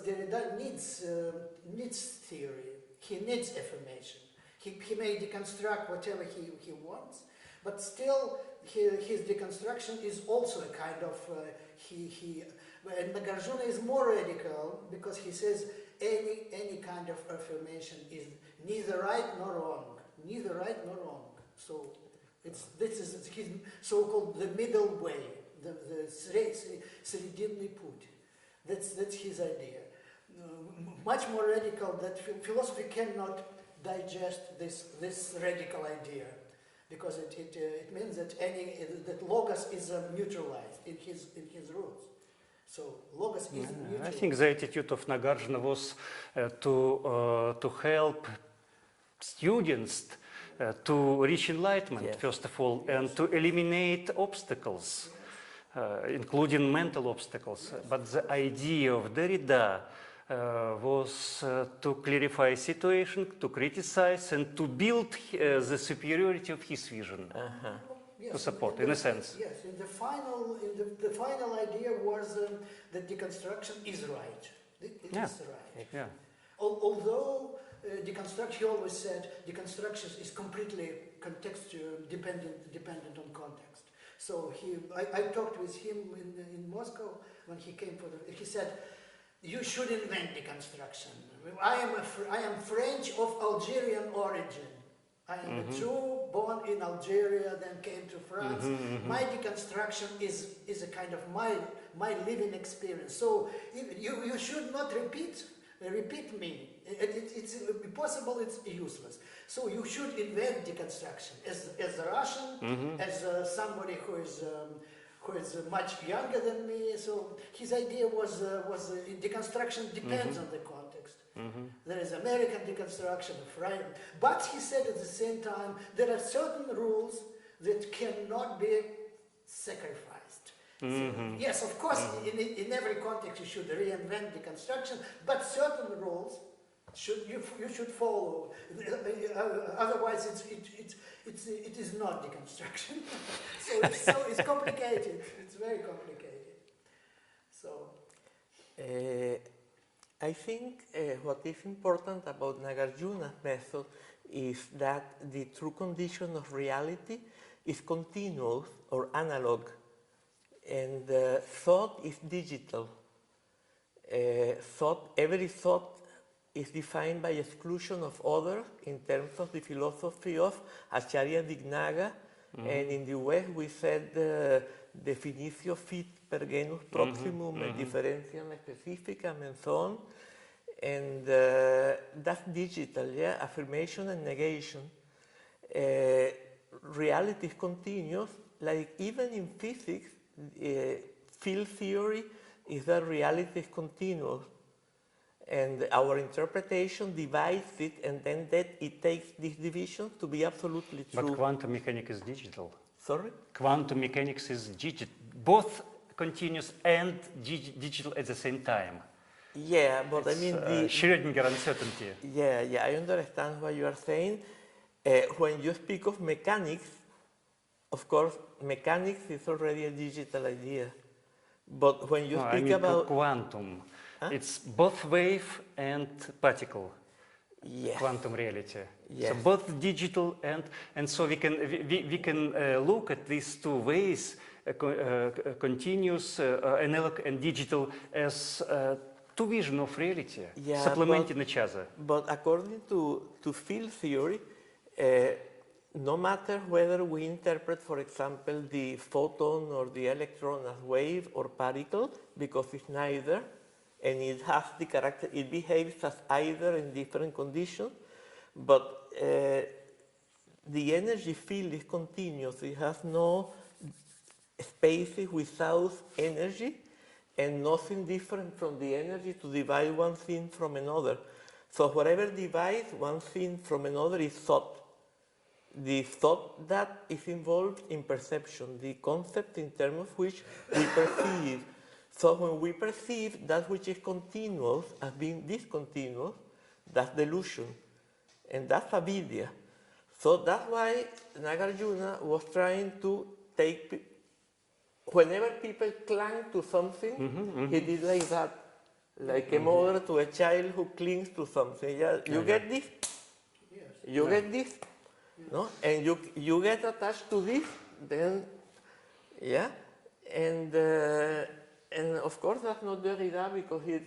Derrida needs theory. He needs affirmation. He may deconstruct whatever he wants, but still his deconstruction is also a kind of and Nagarjuna is more radical because he says any kind of affirmation is neither right nor wrong, neither right nor wrong. So this is his so-called the middle way, the Sredinny put. That's his idea. Much more radical that philosophy cannot digest this radical idea, because it means that that logos is neutralized in his roots. So logos is neutralized. I think the attitude of Nagarjuna was to help students to reach enlightenment, first of all, and to eliminate obstacles, including mental obstacles. But the idea of Derrida was to clarify situation, to criticize, and to build the superiority of his vision, to support, in a sense. Yes, the final idea was that deconstruction is right. It is right. Yeah. Although deconstruction, he always said, deconstruction is completely contextual, dependent on context. So I talked with him in Moscow when he came he said, you should invent deconstruction. I am French of Algerian origin. I am a Jew born in Algeria, then came to France. My deconstruction is a kind of my living experience. So you should not repeat me. It's impossible. It's useless. So you should invent deconstruction as a Russian, as somebody who is much younger than me. So his idea was deconstruction depends on the context. There is American deconstruction, but he said at the same time there are certain rules that cannot be sacrificed. So, yes, of course, in every context you should reinvent deconstruction, but certain rules you should follow. Otherwise, it is not deconstruction. so it's complicated. It's very complicated. So. I think what is important about Nagarjuna's method is that the true condition of reality is continuous or analog, and thought is digital. Every thought is defined by exclusion of others in terms of the philosophy of Acharya Dignaga, and in the West we said definitio fit per genus proximum, differentiam specificam, and so on. And that's digital, yeah, affirmation and negation. Reality is continuous, like even in physics, field theory is that reality is continuous. And our interpretation divides it, and then it takes this division to be absolutely true. But quantum mechanics is digital. Sorry? Quantum mechanics is both continuous and digital at the same time. Yeah, but it's, I mean Schrödinger uncertainty. Yeah, I understand what you are saying. When you speak of mechanics, of course, mechanics is already a digital idea. But when you speak about quantum, it's both wave and particle. Yes. Quantum reality. Yes. So both digital and so we can look at these two ways, continuous, analog and digital, as two visions of reality, supplementing each other. But according to field theory, no matter whether we interpret, for example, the photon or the electron as wave or particle, because it's neither, and it has the character, it behaves as either in different conditions, but the energy field is continuous. It has no spaces without energy, and nothing different from the energy to divide one thing from another. So whatever divides one thing from another is thought. The thought that is involved in perception, the concept in terms of which we perceive. So when we perceive that which is continuous as being discontinuous, that's delusion. And that's avidya. So that's why Nagarjuna was trying to take, whenever people clung to something, he did like that. Like a mother to a child who clings to something. Yeah, you get this? Yes. You get this? No? And you get attached to this, then, yeah? And of course that's not Derrida, because he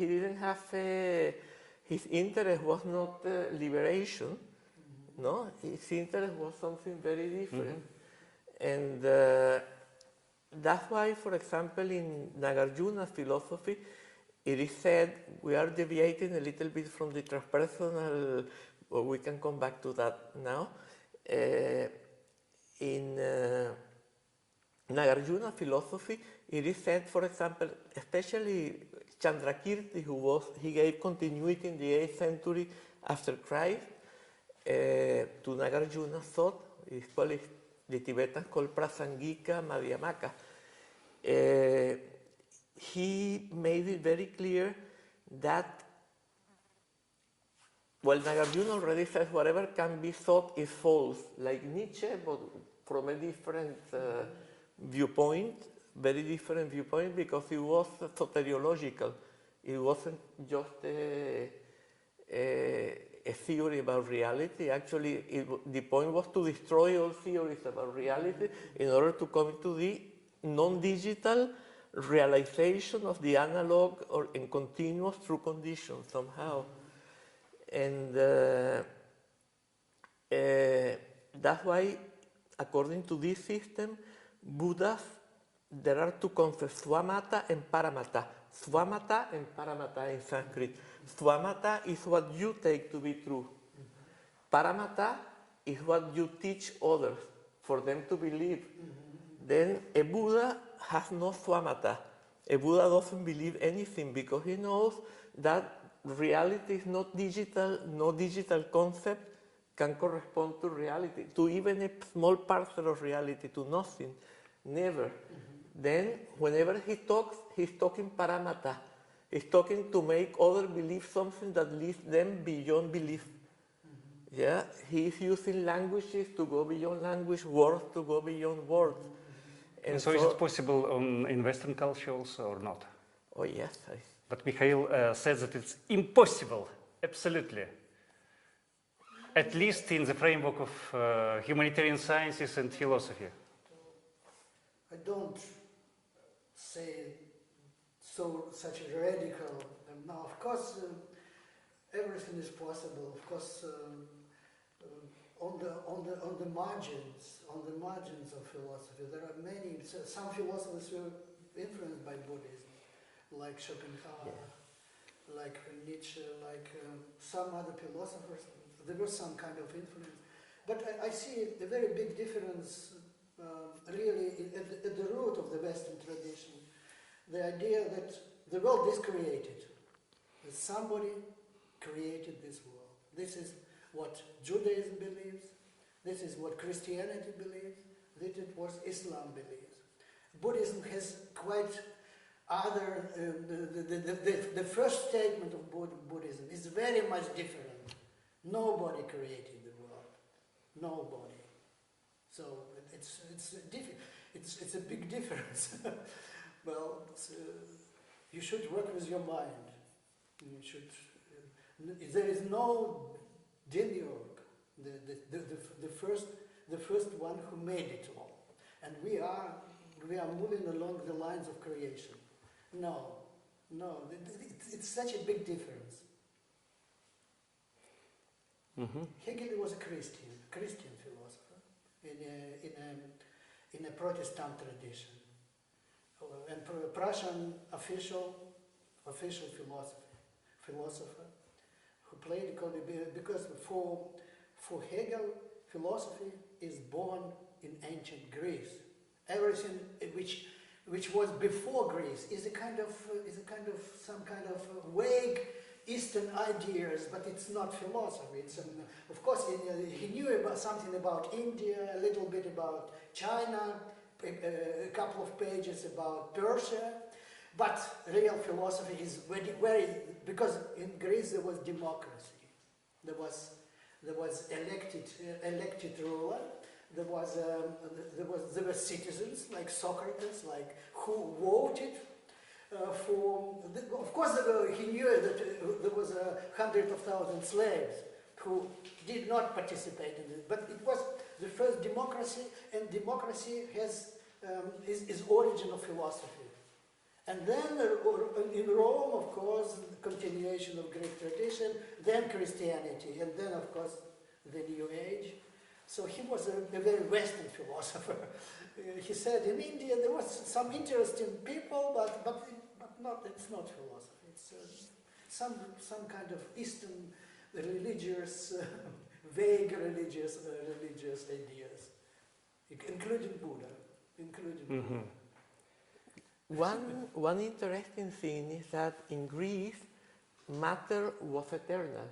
didn't have, his interest was not liberation, no? His interest was something very different. And that's why, for example, in Nagarjuna's philosophy, it is said, we are deviating a little bit from the transpersonal, or we can come back to that now. In Nagarjuna philosophy, it is said, for example, especially Chandrakirti, he gave continuity in the 8th century after Christ to Nagarjuna's thought. It's called, the Tibetans call Prasangika Madhyamaka. He made it very clear that, well, Nagarjuna already says whatever can be thought is false, like Nietzsche, but from a different viewpoint, very different viewpoint, because it was soteriological. It wasn't just a theory about reality. Actually, the point was to destroy all theories about reality in order to come to the non-digital realization of the analog or in continuous true conditions somehow. And that's why, according to this system, Buddhas, there are two concepts, Swamata and Paramata. Swamata and Paramata in Sanskrit. Swamata is what you take to be true. Paramata is what you teach others for them to believe. Then a Buddha has no Swamata. A Buddha doesn't believe anything because he knows that reality is not digital, no digital concept can correspond to reality, to even a small parcel of reality, to nothing, never. Then, whenever he talks, he's talking paramata. He's talking to make others believe something that leads them beyond belief. Yeah, he's using languages to go beyond language, words to go beyond words. And so is it possible in Western culture also or not? Oh yes. But Mikhail says that it's impossible, absolutely. At least in the framework of humanitarian sciences and philosophy. I don't say such a radical. Now, of course, everything is possible. Of course, on the margins of philosophy, there are many. Some philosophers were influenced by Buddhism, like Schopenhauer, like Nietzsche, like some other philosophers. There was some kind of influence, but I see a very big difference. Really, at the root of the Western tradition, the idea that the world is created, that somebody created this world. This is what Judaism believes, this is what Christianity believes, this is what Islam believes. Buddhism has quite other, the first statement of Buddhism is very much different. Nobody created the world, nobody. So it's a big difference. Well, you should work with your mind. You should. There is no demiurge, the first one who made it all, and we are moving along the lines of creation. No, it's such a big difference. Hegel was a Christian philosopher. in a Protestant tradition. And Prussian official philosopher who played, because for Hegel, philosophy is born in ancient Greece. Everything which was before Greece is some kind of vague Eastern ideas, but it's not philosophy. It's of course he knew about something about India, a little bit about China, a couple of pages about Persia, but real philosophy is very because in Greece there was democracy, there was elected ruler. There were citizens like Socrates, like who voted for. Of course, he knew that there was 100,000 slaves who did not participate in it, but it was the first democracy, and democracy is origin of philosophy. And then in Rome, of course, continuation of Greek tradition, then Christianity, and then, of course, the New Age. So he was a very Western philosopher. He said in India there was some interesting people, but it's not philosophy. It's some kind of Eastern religious, vague religious ideas, including Buddha. One interesting thing is that in Greece, matter was eternal.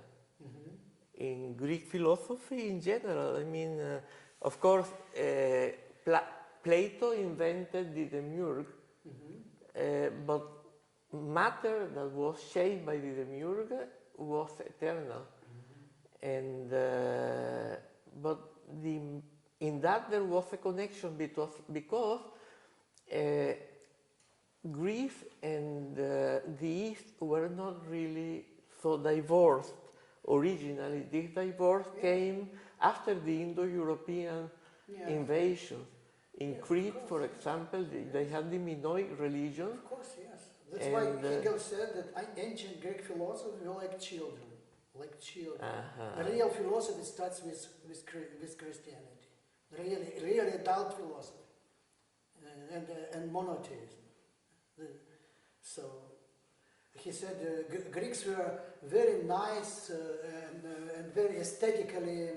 In Greek philosophy in general, I mean, of course, Plato invented the demiurge, but matter that was shaped by the demiurge was eternal. And but in that there was a connection because Greece and the East were not really so divorced. Originally, this divorce came after the Indo-European invasion. In Crete, for example, they had the Minoic religion. Of course, yes. That's why Hegel said that ancient Greek philosophers were like children. The real philosophy starts with Christianity. Really adult philosophy and monotheism. So he said Greeks were very nice and very aesthetically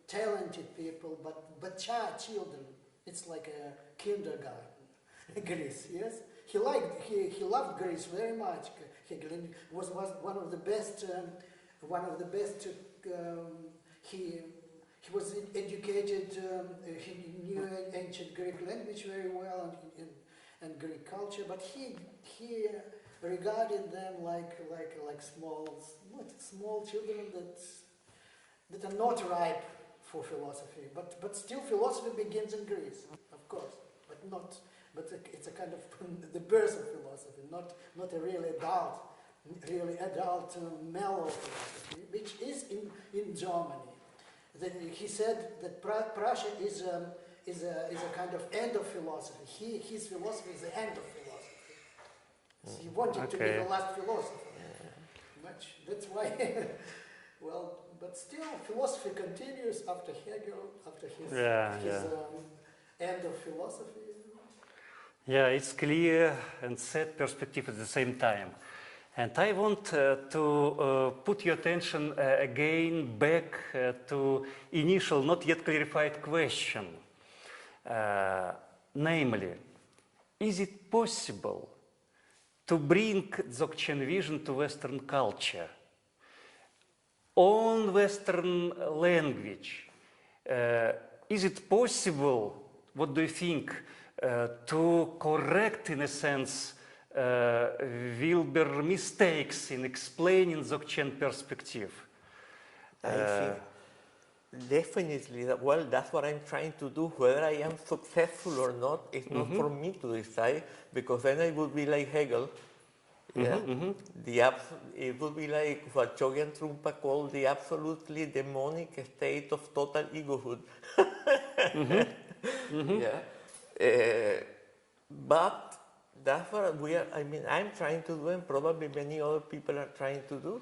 talented people, but children. It's like a kindergarten. Greece, yes. He loved Greece very much. Hegel was one of the best. He was educated. He knew ancient Greek language very well and Greek culture, but he regarded them like small children that are not ripe for philosophy. But still, philosophy begins in Greece, of course, but it's a kind of the birth of philosophy, not a really adult mellow philosophy, which is in Germany. He said that Prussia is a kind of end of philosophy. His philosophy is the end of philosophy. So he wanted to be the last philosopher. That's why. Well, but still, philosophy continues after Hegel, after his end of philosophy. Yeah, it's clear and sad perspective at the same time. And I want to put your attention again back to initial, not yet clarified question. Namely, is it possible to bring Dzogchen vision to Western culture on Western language? Is it possible, what do you think, to correct, in a sense, Wilber mistakes in explaining Dzogchen perspective? I think definitely, that's what I'm trying to do. Whether I am successful or not is not for me to decide, because then I would be like Hegel. It would be like what Chogyam Trungpa called the absolutely demonic state of total egohood. But that's what I'm trying to do, and probably many other people are trying to do.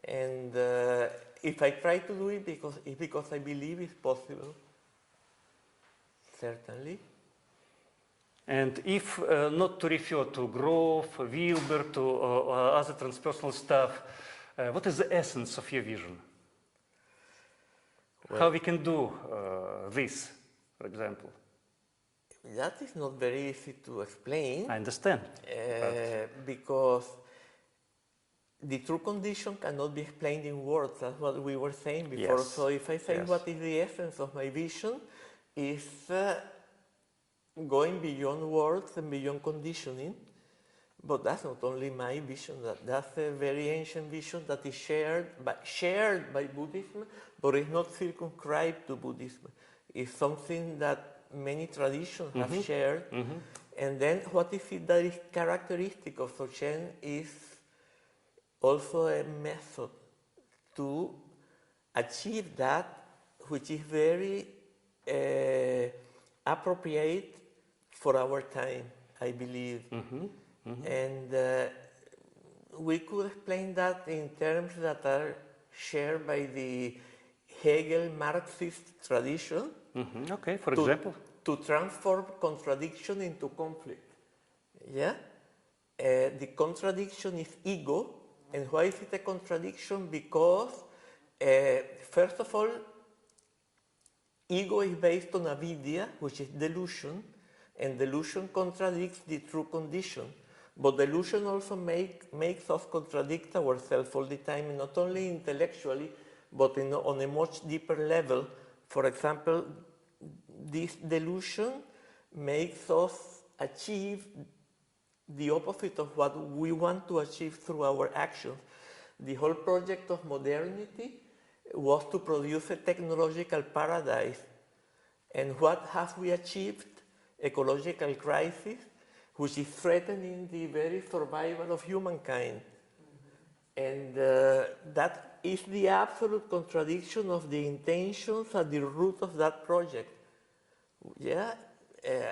And if I try to do it, it's because I believe it's possible. certainly. And if not to refer to Grove, Wilber, to other transpersonal stuff, what is the essence of your vision? Well, how we can do this, for example? That is not very easy to explain. I understand. Because the true condition cannot be explained in words. That's what we were saying before. Yes. So if I say Yes. what is the essence of my vision, is going beyond words and beyond conditioning. But that's not only my vision. That's a very ancient vision that is shared by Buddhism, but it's not circumscribed to Buddhism. It's something that many traditions have shared. And then what is it that is characteristic of Dzogchen is also a method to achieve that, which is very appropriate for our time, I believe. And we could explain that in terms that are shared by the Hegel Marxist tradition. Okay, for example? To transform contradiction into conflict. Yeah? The contradiction is ego. And why is it a contradiction? Because, first of all, ego is based on avidya, which is delusion, and delusion contradicts the true condition. But delusion also makes us contradict ourselves all the time, not only intellectually, but on a much deeper level. For example, this delusion makes us achieve the opposite of what we want to achieve through our actions. The whole project of modernity was to produce a technological paradise. And what have we achieved? Ecological crisis, which is threatening the very survival of humankind. And that is the absolute contradiction of the intentions at the root of that project. Yeah,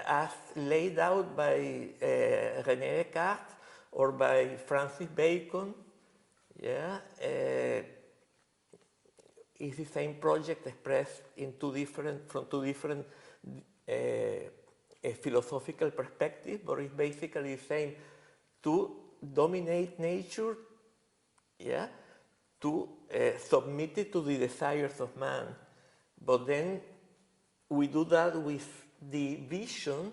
as laid out by René Descartes or by Francis Bacon. Yeah, it's the same project expressed in from two different philosophical perspectives, but it's basically the same: to dominate nature, yeah, to submit it to the desires of man. But then we do that with the vision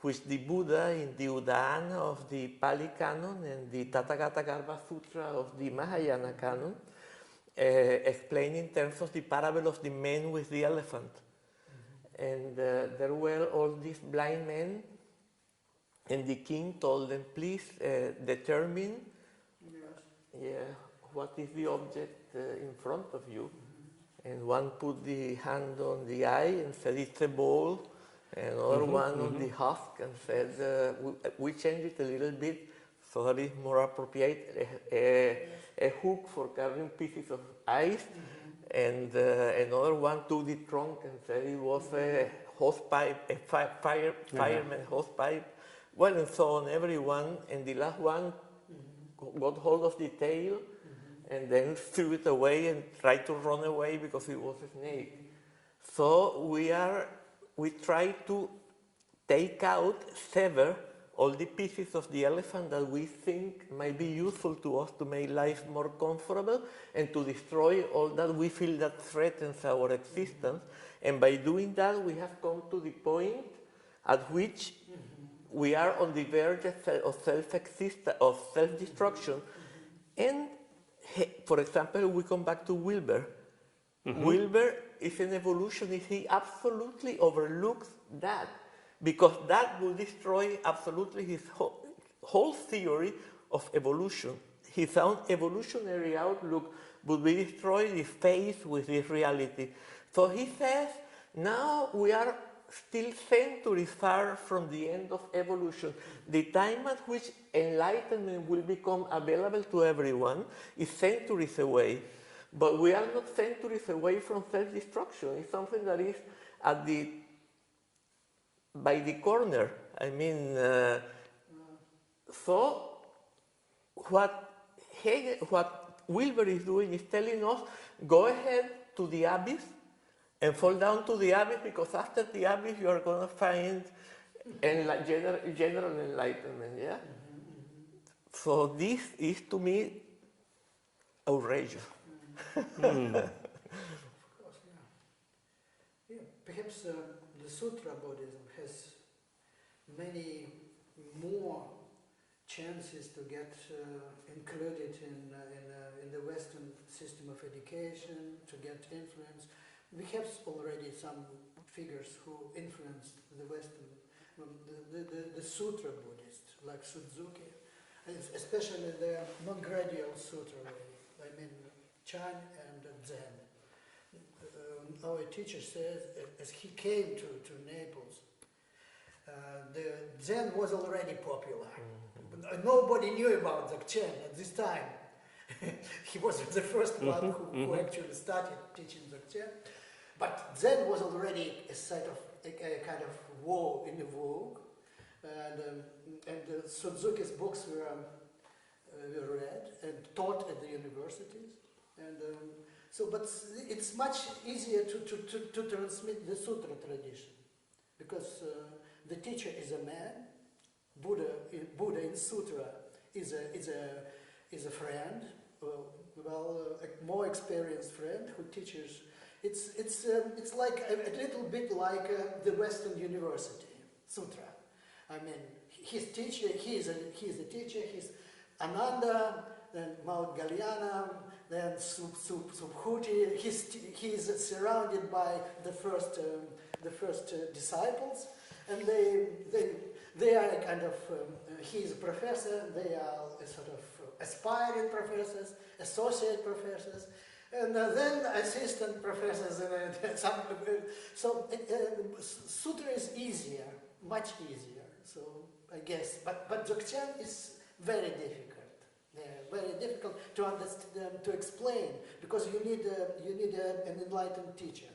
which the Buddha in the Udana of the Pali Canon and the Tathagata Garbha Sutra of the Mahayana Canon explain in terms of the parable of the man with the elephant. And there were all these blind men, and the king told them, please determine what is the object in front of you. And one put the hand on the eye and said, it's a ball. Another one on the husk and said, we change it a little bit so that it's more appropriate, a hook for carrying pieces of ice. And another one took the trunk and said it was a hose pipe, a fireman hose pipe. Well, and so on, everyone. And the last one got hold of the tail and then threw it away and tried to run away because it was a snake. So we try to take out, sever all the pieces of the elephant that we think might be useful to us to make life more comfortable, and to destroy all that we feel that threatens our existence. And by doing that, we have come to the point at which we are on the verge of self-destruction. And for example, we come back to Wilber. Wilber is an evolutionist. He absolutely overlooks that, because that will destroy absolutely his whole theory of evolution. His own evolutionary outlook would be destroyed if faced with this reality. So he says, now we are still centuries far from the end of evolution. The time at which enlightenment will become available to everyone is centuries away. But we are not centuries away from self-destruction. It's something that is by the corner. I mean, so what Wilber is doing is telling us, go ahead to the abyss and fall down to the abyss, because after the abyss you are going to find general enlightenment, yeah? So this is to me outrageous. Of course, yeah. Perhaps the Sutra Buddhism has many more chances to get included in the Western system of education, to get influence. We have already some figures who influenced the Western, the Sutra Buddhists, like Suzuki, especially the non-gradual Sutra way. I mean, Chan and Zen. Our teacher says, as he came to Naples, the Zen was already popular. Nobody knew about Dzogchen at this time. He was the first one who actually started teaching Dzogchen. But Zen was already a kind of in the vogue, and Suzuki's books were read and taught at the universities, and but it's much easier to transmit the Sutra tradition, because the teacher is a man. Buddha in Sutra is a friend, a more experienced friend who teaches. It's like a little bit like the Western University Sutra. I mean, his teacher, he is a teacher. He's Ananda, then Mount Galyana, then Subhuti. He is surrounded by the first disciples, and they are a kind of. He is a professor. They are a sort of aspiring professors, associate professors. And then assistant professors, so Sutra is easier, much easier. So I guess, but Dzogchen is very difficult to understand, to explain, because you need an enlightened teacher.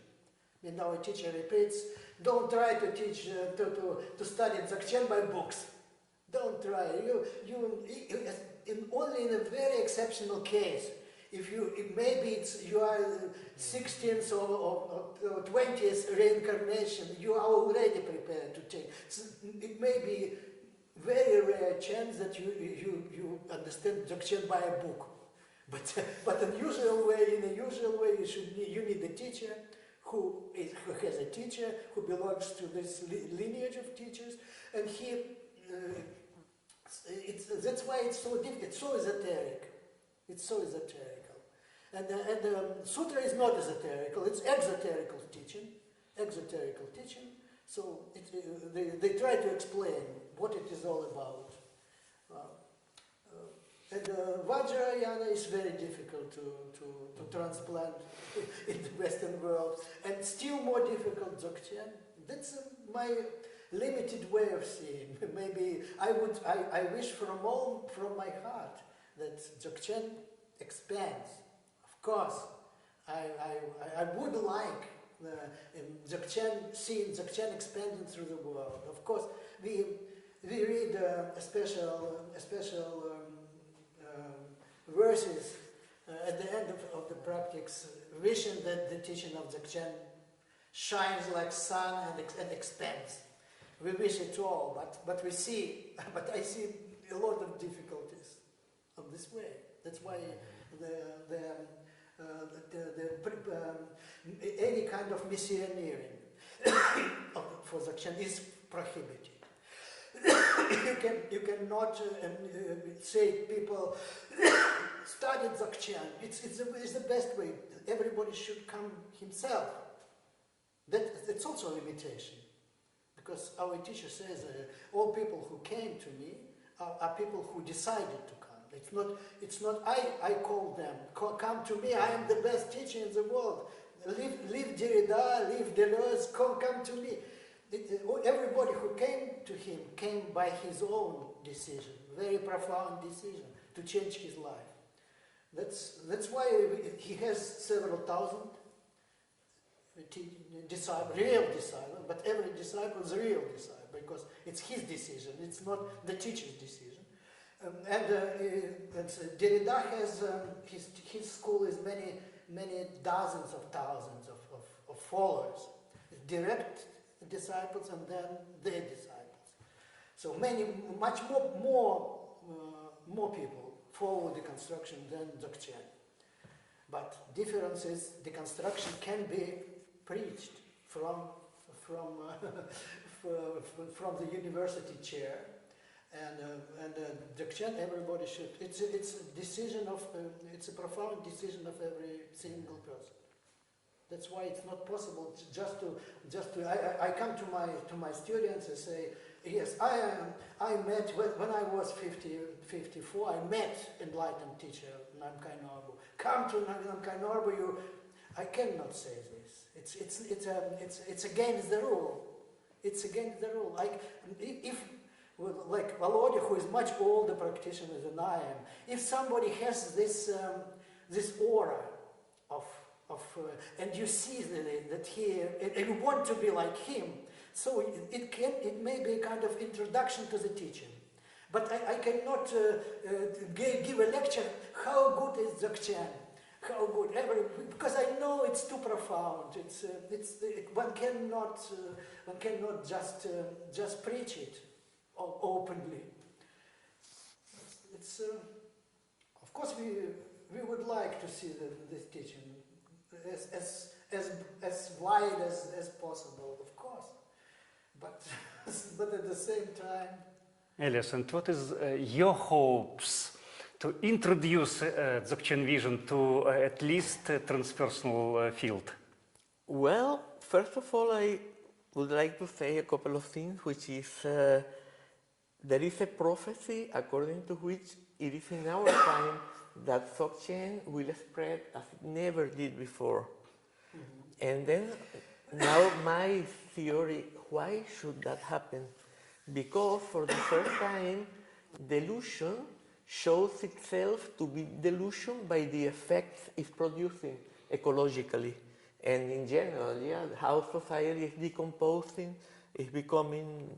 And our teacher repeats: don't try to teach to study Dzogchen by books. Don't try. Only in a very exceptional case. If maybe you are 16th or 20th reincarnation, you are already prepared to take. So it may be very rare chance that you understand Dzogchen by a book, but in a usual way, you need a teacher who has a teacher who belongs to this lineage of teachers, and that's why it's so difficult. It's so esoteric. It's so esoterical. And Sutra is not esoterical, it's exoterical teaching. So they try to explain what it is all about. And Vajrayana is very difficult to transplant in the Western world, and still more difficult Dzogchen. That's my limited way of seeing. Maybe I wish from my heart that Dzogchen expands. Of course, I would like seeing Dzogchen expanding through the world. Of course, we read special verses at the end of the practice, wishing that the teaching of Dzogchen shines like sun and expands. We wish it all, but I see a lot of difficulties on this way. That's why any kind of missioneering for Dzogchen is prohibited. You cannot say people study Dzogchen. It's the best way. Everybody should come himself. That's also a limitation, because our teacher says all people who came to me are people who decided to come. It's not I call them. Come to me. I am the best teacher in the world. Leave Derrida, leave Deleuze. Come to me. Everybody who came to him came by his own decision, very profound decision to change his life. That's why he has several thousand disciples, real disciples, but every disciple is a real disciple because it's his decision, it's not the teacher's decision. And Derrida has his school is many dozens of thousands of followers, direct disciples and then their disciples. So much more people follow deconstruction than Dzogchen. But difference is deconstruction can be preached from the university chair, and Dzogchen everybody should. It's a decision of it's a profound decision of every single person. That's why it's not possible I come to my students and say, yes, I met when I was 54. I met enlightened teacher Namkhai Norbu. Come to Namkhai Norbu. I cannot say this. It's against the rule. It's against the rule. Like Volodya, who is much older practitioner than I am, if somebody has this aura and you see that he and you want to be like him, so it may be a kind of introduction to the teaching. But I cannot give a lecture. How good is Dzogchen? How good? Because I know it's too profound. One cannot just preach it openly. It's of course we would like to see this teaching as wide as possible, of course. But at the same time. Elias, and what is your hopes to introduce Dzogchen vision to at least transpersonal field? Well, first of all, I would like to say a couple of things, which is there is a prophecy according to which it is in our time that Dzogchen will spread as it never did before. Mm-hmm. And then now my theory, why should that happen? Because for the first time, delusion shows itself to be delusion by the effects it's producing ecologically. And in general, how society is decomposing, is becoming...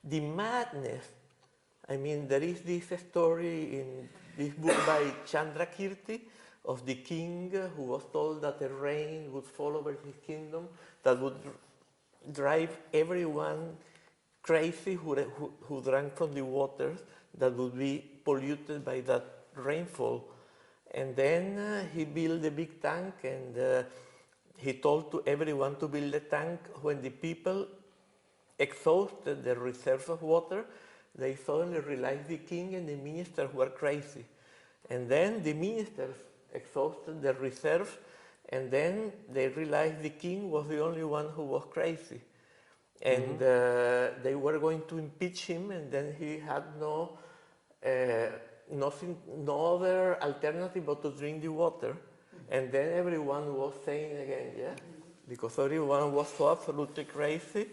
the madness. I mean, there is this story in this book by Chandrakirti of the king who was told that a rain would fall over his kingdom that would drive everyone crazy who drank from the waters that would be polluted by that rainfall. And then he built a big tank, and he told to everyone to build a tank. When the people exhausted the reserves of water, they suddenly realized the king and the ministers were crazy. And then the ministers exhausted their reserves, and then they realized the king was the only one who was crazy. And they were going to impeach him, and then he had no other alternative but to drink the water. And then everyone was saying again, because everyone was so absolutely crazy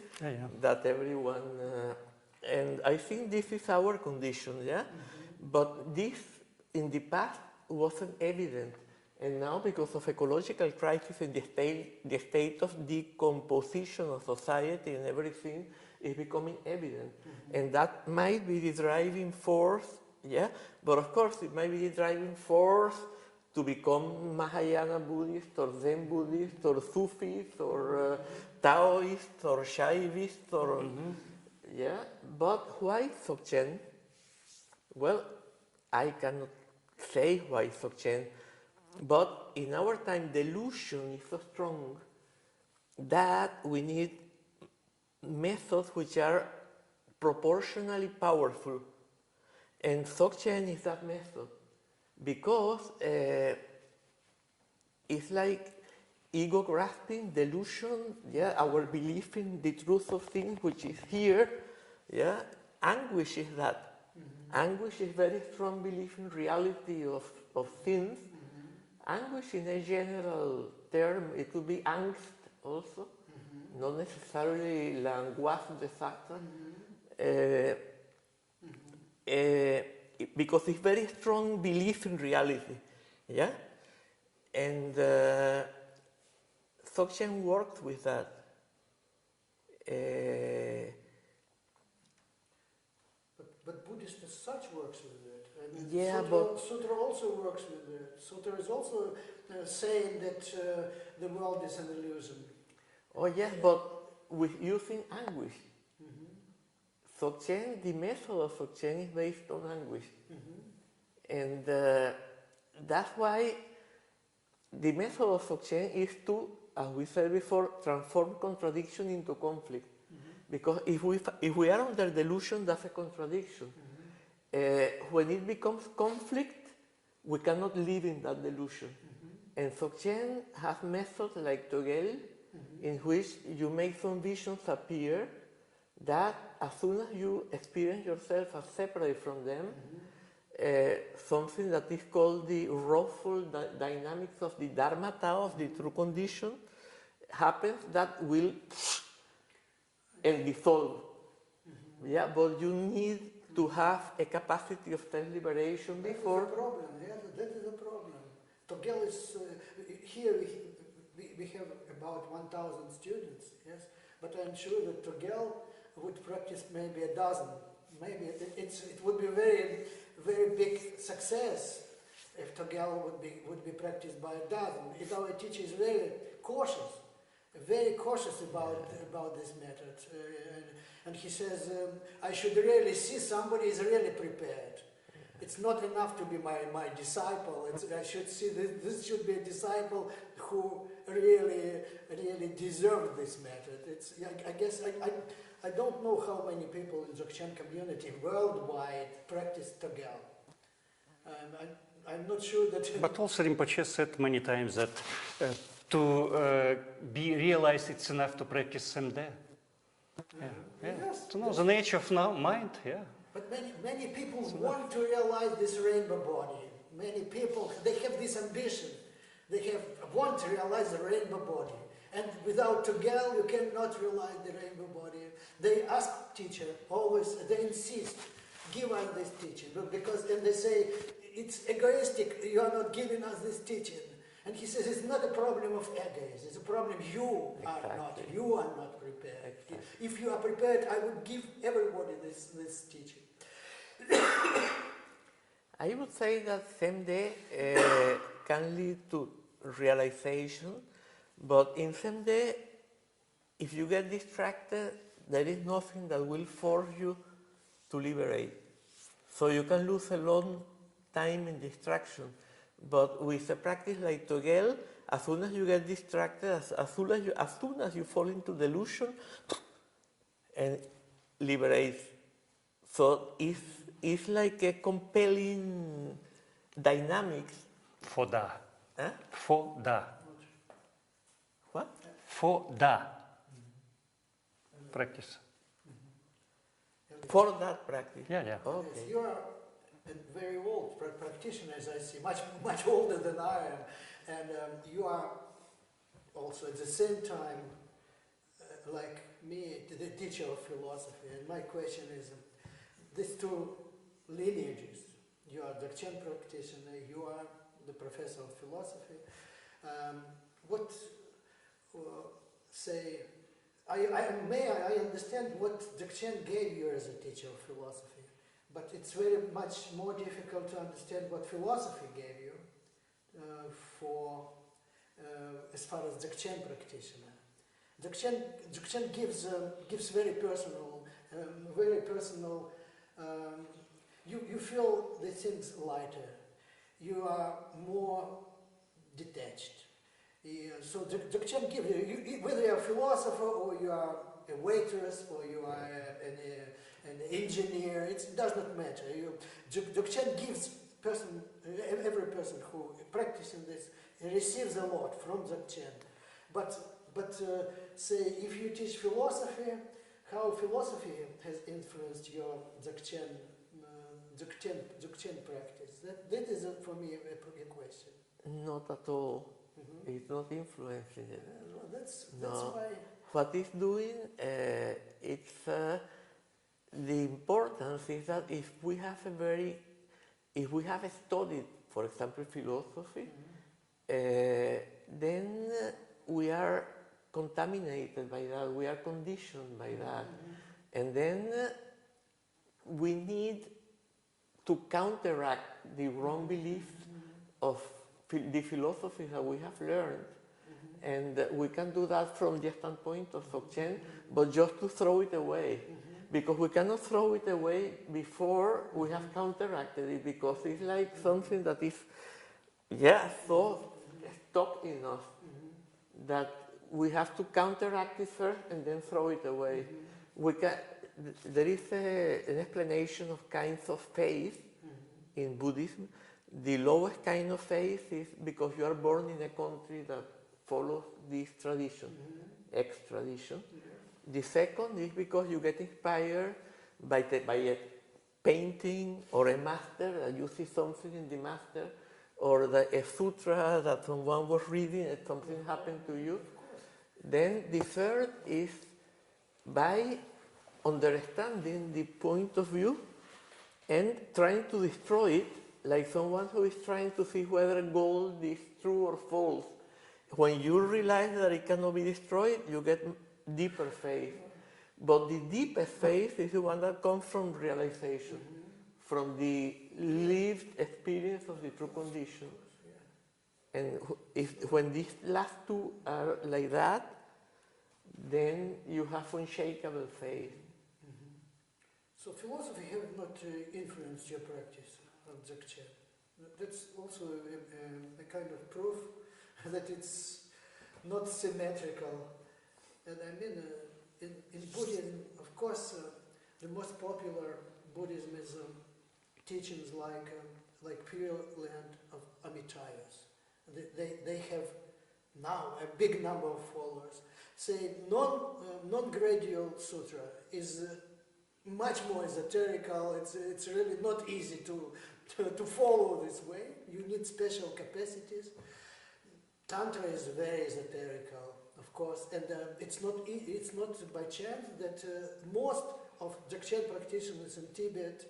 that everyone... and I think this is our condition, But this, in the past, wasn't evident. And now, because of ecological crisis and the state of decomposition of society and everything is becoming evident. And that might be the driving force, But of course, it might be the driving force to become Mahayana Buddhist or Zen Buddhist or Sufis or Taoist or Shaivist or... But why Dzogchen? Well, I cannot say why Dzogchen, but in our time delusion is so strong that we need methods which are proportionally powerful. And Dzogchen is that method, because it's like ego grasping, delusion, our belief in the truth of things, which is here, anguish is that. Anguish is very strong belief in reality of things. Anguish in a general term, it could be angst also, not necessarily l'angoisse de sacre, because it's very strong belief in reality, And Dzogchen works with that. But Buddhist as such works with it. And Yeah, Sutra also works with that. Sutra is also saying that the world is an illusion. Oh yes, but with using anguish. Mm-hmm. Dzogchen, the method of Dzogchen is based on anguish. Mm-hmm. And that's why the method of Dzogchen is to, as we said before, transform contradiction into conflict. Mm-hmm. Because if we are under delusion, that's a contradiction. Mm-hmm. When it becomes conflict, we cannot live in that delusion. Mm-hmm. And Dzogchen has methods like Togel, Mm-hmm. in which you make some visions appear that as soon as you experience yourself as separate from them, something that is called the wrathful dynamics of the dharmata, of the true condition, happens that will and dissolve. Yeah, but you need to have a capacity of self-liberation before. That is the problem. Yeah, that is the problem. Togel is here. We have about 1,000 students. Yes, but I'm sure that Togel would practice maybe a dozen. Maybe it would be very big success if Togel would be practiced by a dozen. Our teacher is very cautious about this method, and he says I should really see somebody is really prepared. It's not enough to be my disciple. I should see this should be a disciple who really deserved this method. I guess I don't know how many people in Dzogchen community worldwide practice Togel. I'm not sure that. But also Rinpoche said many times that to be realized, it's enough to practice SMD. Yeah. Yes, To know the nature of mind. Yeah. But many people want to realize this rainbow body. Many people, they have this ambition. They want to realize the rainbow body. And without Togel, you cannot realize the rainbow body. They ask teacher always, they insist, give us this teaching. And they say, it's egoistic, you are not giving us this teaching. And he says, it's not a problem of egoism, it's a problem you are not prepared. Exactly. If you are prepared, I would give everybody this teaching. I would say that SMD can lead to realization, but in SMD, if you get distracted, there is nothing that will force you to liberate. So you can lose a long time in distraction. But with a practice like Togel, as soon as you get distracted, as soon as you fall into delusion, and liberate. So it's like a compelling dynamics. Foda. Huh? Foda. What? Foda. Practice. For that practice. Yeah. Okay. Yes, you are a very old practitioner, as I see, much older than I am, and you are also at the same time like me, the teacher of philosophy. And my question is, these two lineages, you are Dzogchen practitioner, you are the professor of philosophy. I understand what Dzogchen gave you as a teacher of philosophy, but it's very much more difficult to understand what philosophy gave you as far as Dzogchen practitioner. Dzogchen gives very personal. You feel the things lighter. You are more detached. So Dzogchen gives you, whether you are a philosopher or you are a waitress or you are an engineer, it does not matter. Dzogchen gives every person who practices this receives a lot from Dzogchen. But say if you teach philosophy, how philosophy has influenced your Dzogchen practice? That is for me a question. Not at all. It's not influencing it. That's No. why. What it's doing, it's the importance is that if we have studied, for example, philosophy, then we are contaminated by that, we are conditioned by that, and then we need to counteract the wrong beliefs of the philosophy that we have learned. And we can do that from the standpoint of Dzogchen, but just to throw it away. Because we cannot throw it away before we have counteracted it, because it's like something that is, so stuck in us, that we have to counteract it first and then throw it away. There is an explanation of kinds of faith in Buddhism. The lowest kind of faith is because you are born in a country that follows this tradition, X-tradition. The second is because you get inspired by a painting or a master, that you see something in the master, or a sutra that someone was reading and something happened to you. Then the third is by understanding the point of view and trying to destroy it, like someone who is trying to see whether gold is true or false. When you realize that it cannot be destroyed, you get deeper faith. But the deepest faith is the one that comes from realization, from the lived experience of the true condition. And when these last two are like that, then you have unshakable faith. So philosophy has not influenced your practice of Dzogchen. That's also a kind of proof that it's not symmetrical. And I mean, in Buddhism, of course, the most popular Buddhism is teachings like Pure Land of Amityville. They have now a big number of followers. Say non-gradual sutra is much more esoterical. It's really not easy to follow this way. You need special capacities. Tantra is very esoterical, of course, and it's not by chance that most of Dzogchen practitioners in Tibet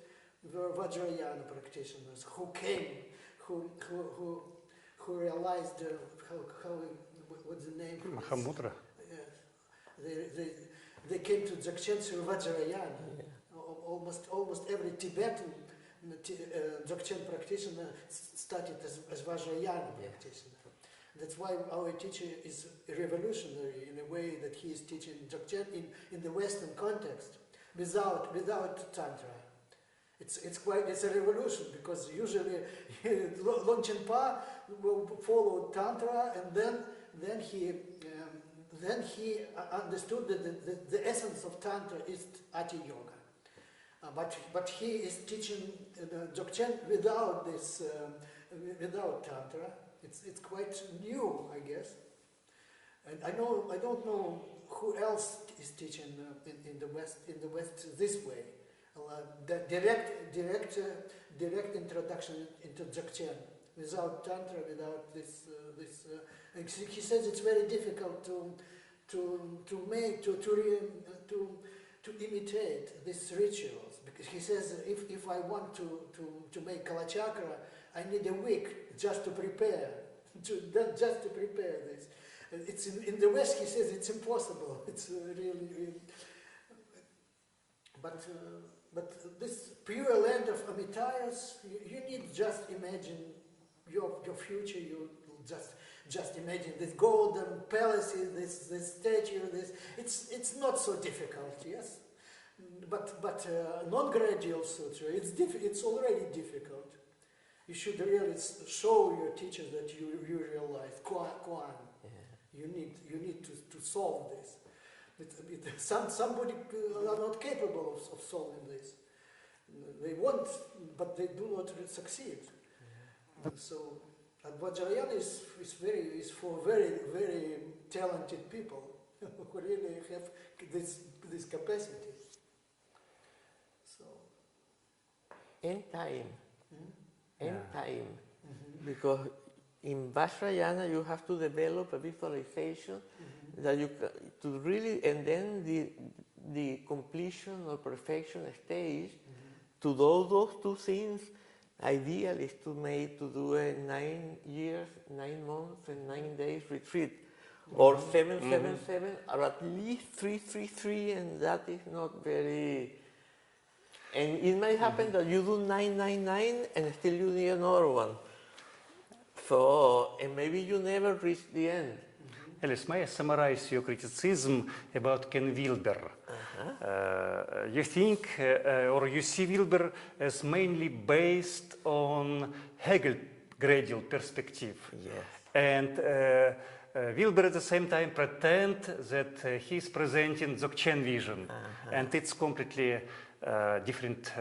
were Vajrayana practitioners who came, who realized what's the name? Mahamudra. Yes, they came to Dzogchen through Vajrayana. Yeah. Almost every Tibetan Dzogchen practitioner started as Vajrayana practitioner. That's why our teacher is revolutionary in a way that he is teaching Dzogchen in the Western context, without Tantra. It's a revolution, because usually Longchen Pa will follow Tantra, and then he understood that the essence of Tantra is Ati Yoga. But he is teaching Dzogchen without Tantra. It's quite new, I guess. And I don't know who else is teaching in the West this way. The direct introduction into Dzogchen without Tantra, without this. He says it's very difficult to imitate these rituals, because he says if I want to make Kalachakra, I need a week just to prepare, just to prepare this. It's in the West, he says it's impossible. It's really. But this Pure Land of Amityville, you need just imagine your future. You just imagine this golden palaces, this statue. It's not so difficult, yes. But non-gradual sutra, it's already difficult. You should really show your teachers that you realize Kuan. Yeah. You need to solve this. Somebody are not capable of solving this. They want, but they do not succeed. Yeah. So, Vajrayana is for very, very talented people who really have this capacity. So, in time. Because in Vajrayana you have to develop a visualization that you to really, and then the completion or perfection stage to those two things. Ideal is to do a 9 years, 9 months, and 9 days retreat, or 777, or at least 333, and that is not very. And it may happen that you do 999 and still you need another one. So, and maybe you never reach the end. Alice, may I summarize your criticism about Ken Wilber? You think or you see Wilber as mainly based on Hegel gradual perspective. Yes. And Wilber at the same time pretend that he's presenting Dzogchen vision. And it's completely different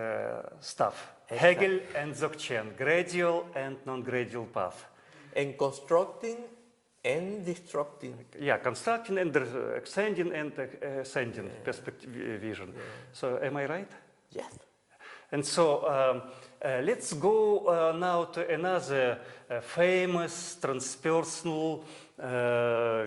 stuff. Exactly. Hegel and Dzogchen, gradual and non-gradual path. And constructing and destructing. Yeah, constructing and extending and ascending perspective vision. So am I right? Yes. And so let's go now to another famous transpersonal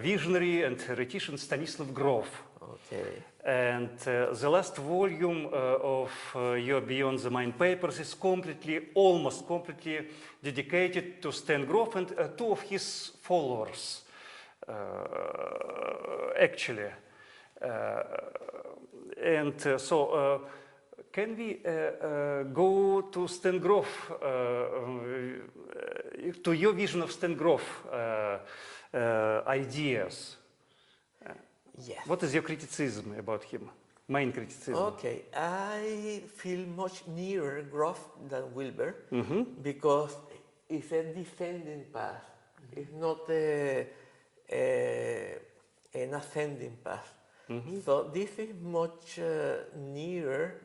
visionary and theoretician, Stanislav Grof. Okay. And the last volume of your Beyond the Mind papers is almost completely dedicated to Stan Grof and two of his followers, actually. So can we go to Stan Grof, to your vision of Stan Grof ideas? Yes. What is your criticism about him? Main criticism? Okay, I feel much nearer Grof than Wilber because it's a descending path. It's not an ascending path. So this is much nearer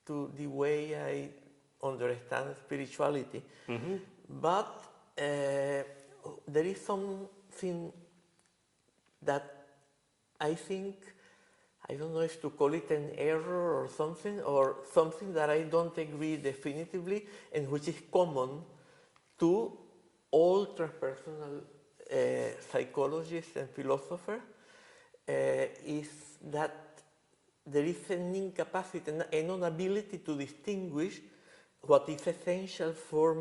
to the way I understand spirituality. But there is something that I think, I don't know if to call it an error or something that I don't agree definitively, and which is common to all transpersonal psychologists and philosophers, is that there is an incapacity, an inability to distinguish what is essential for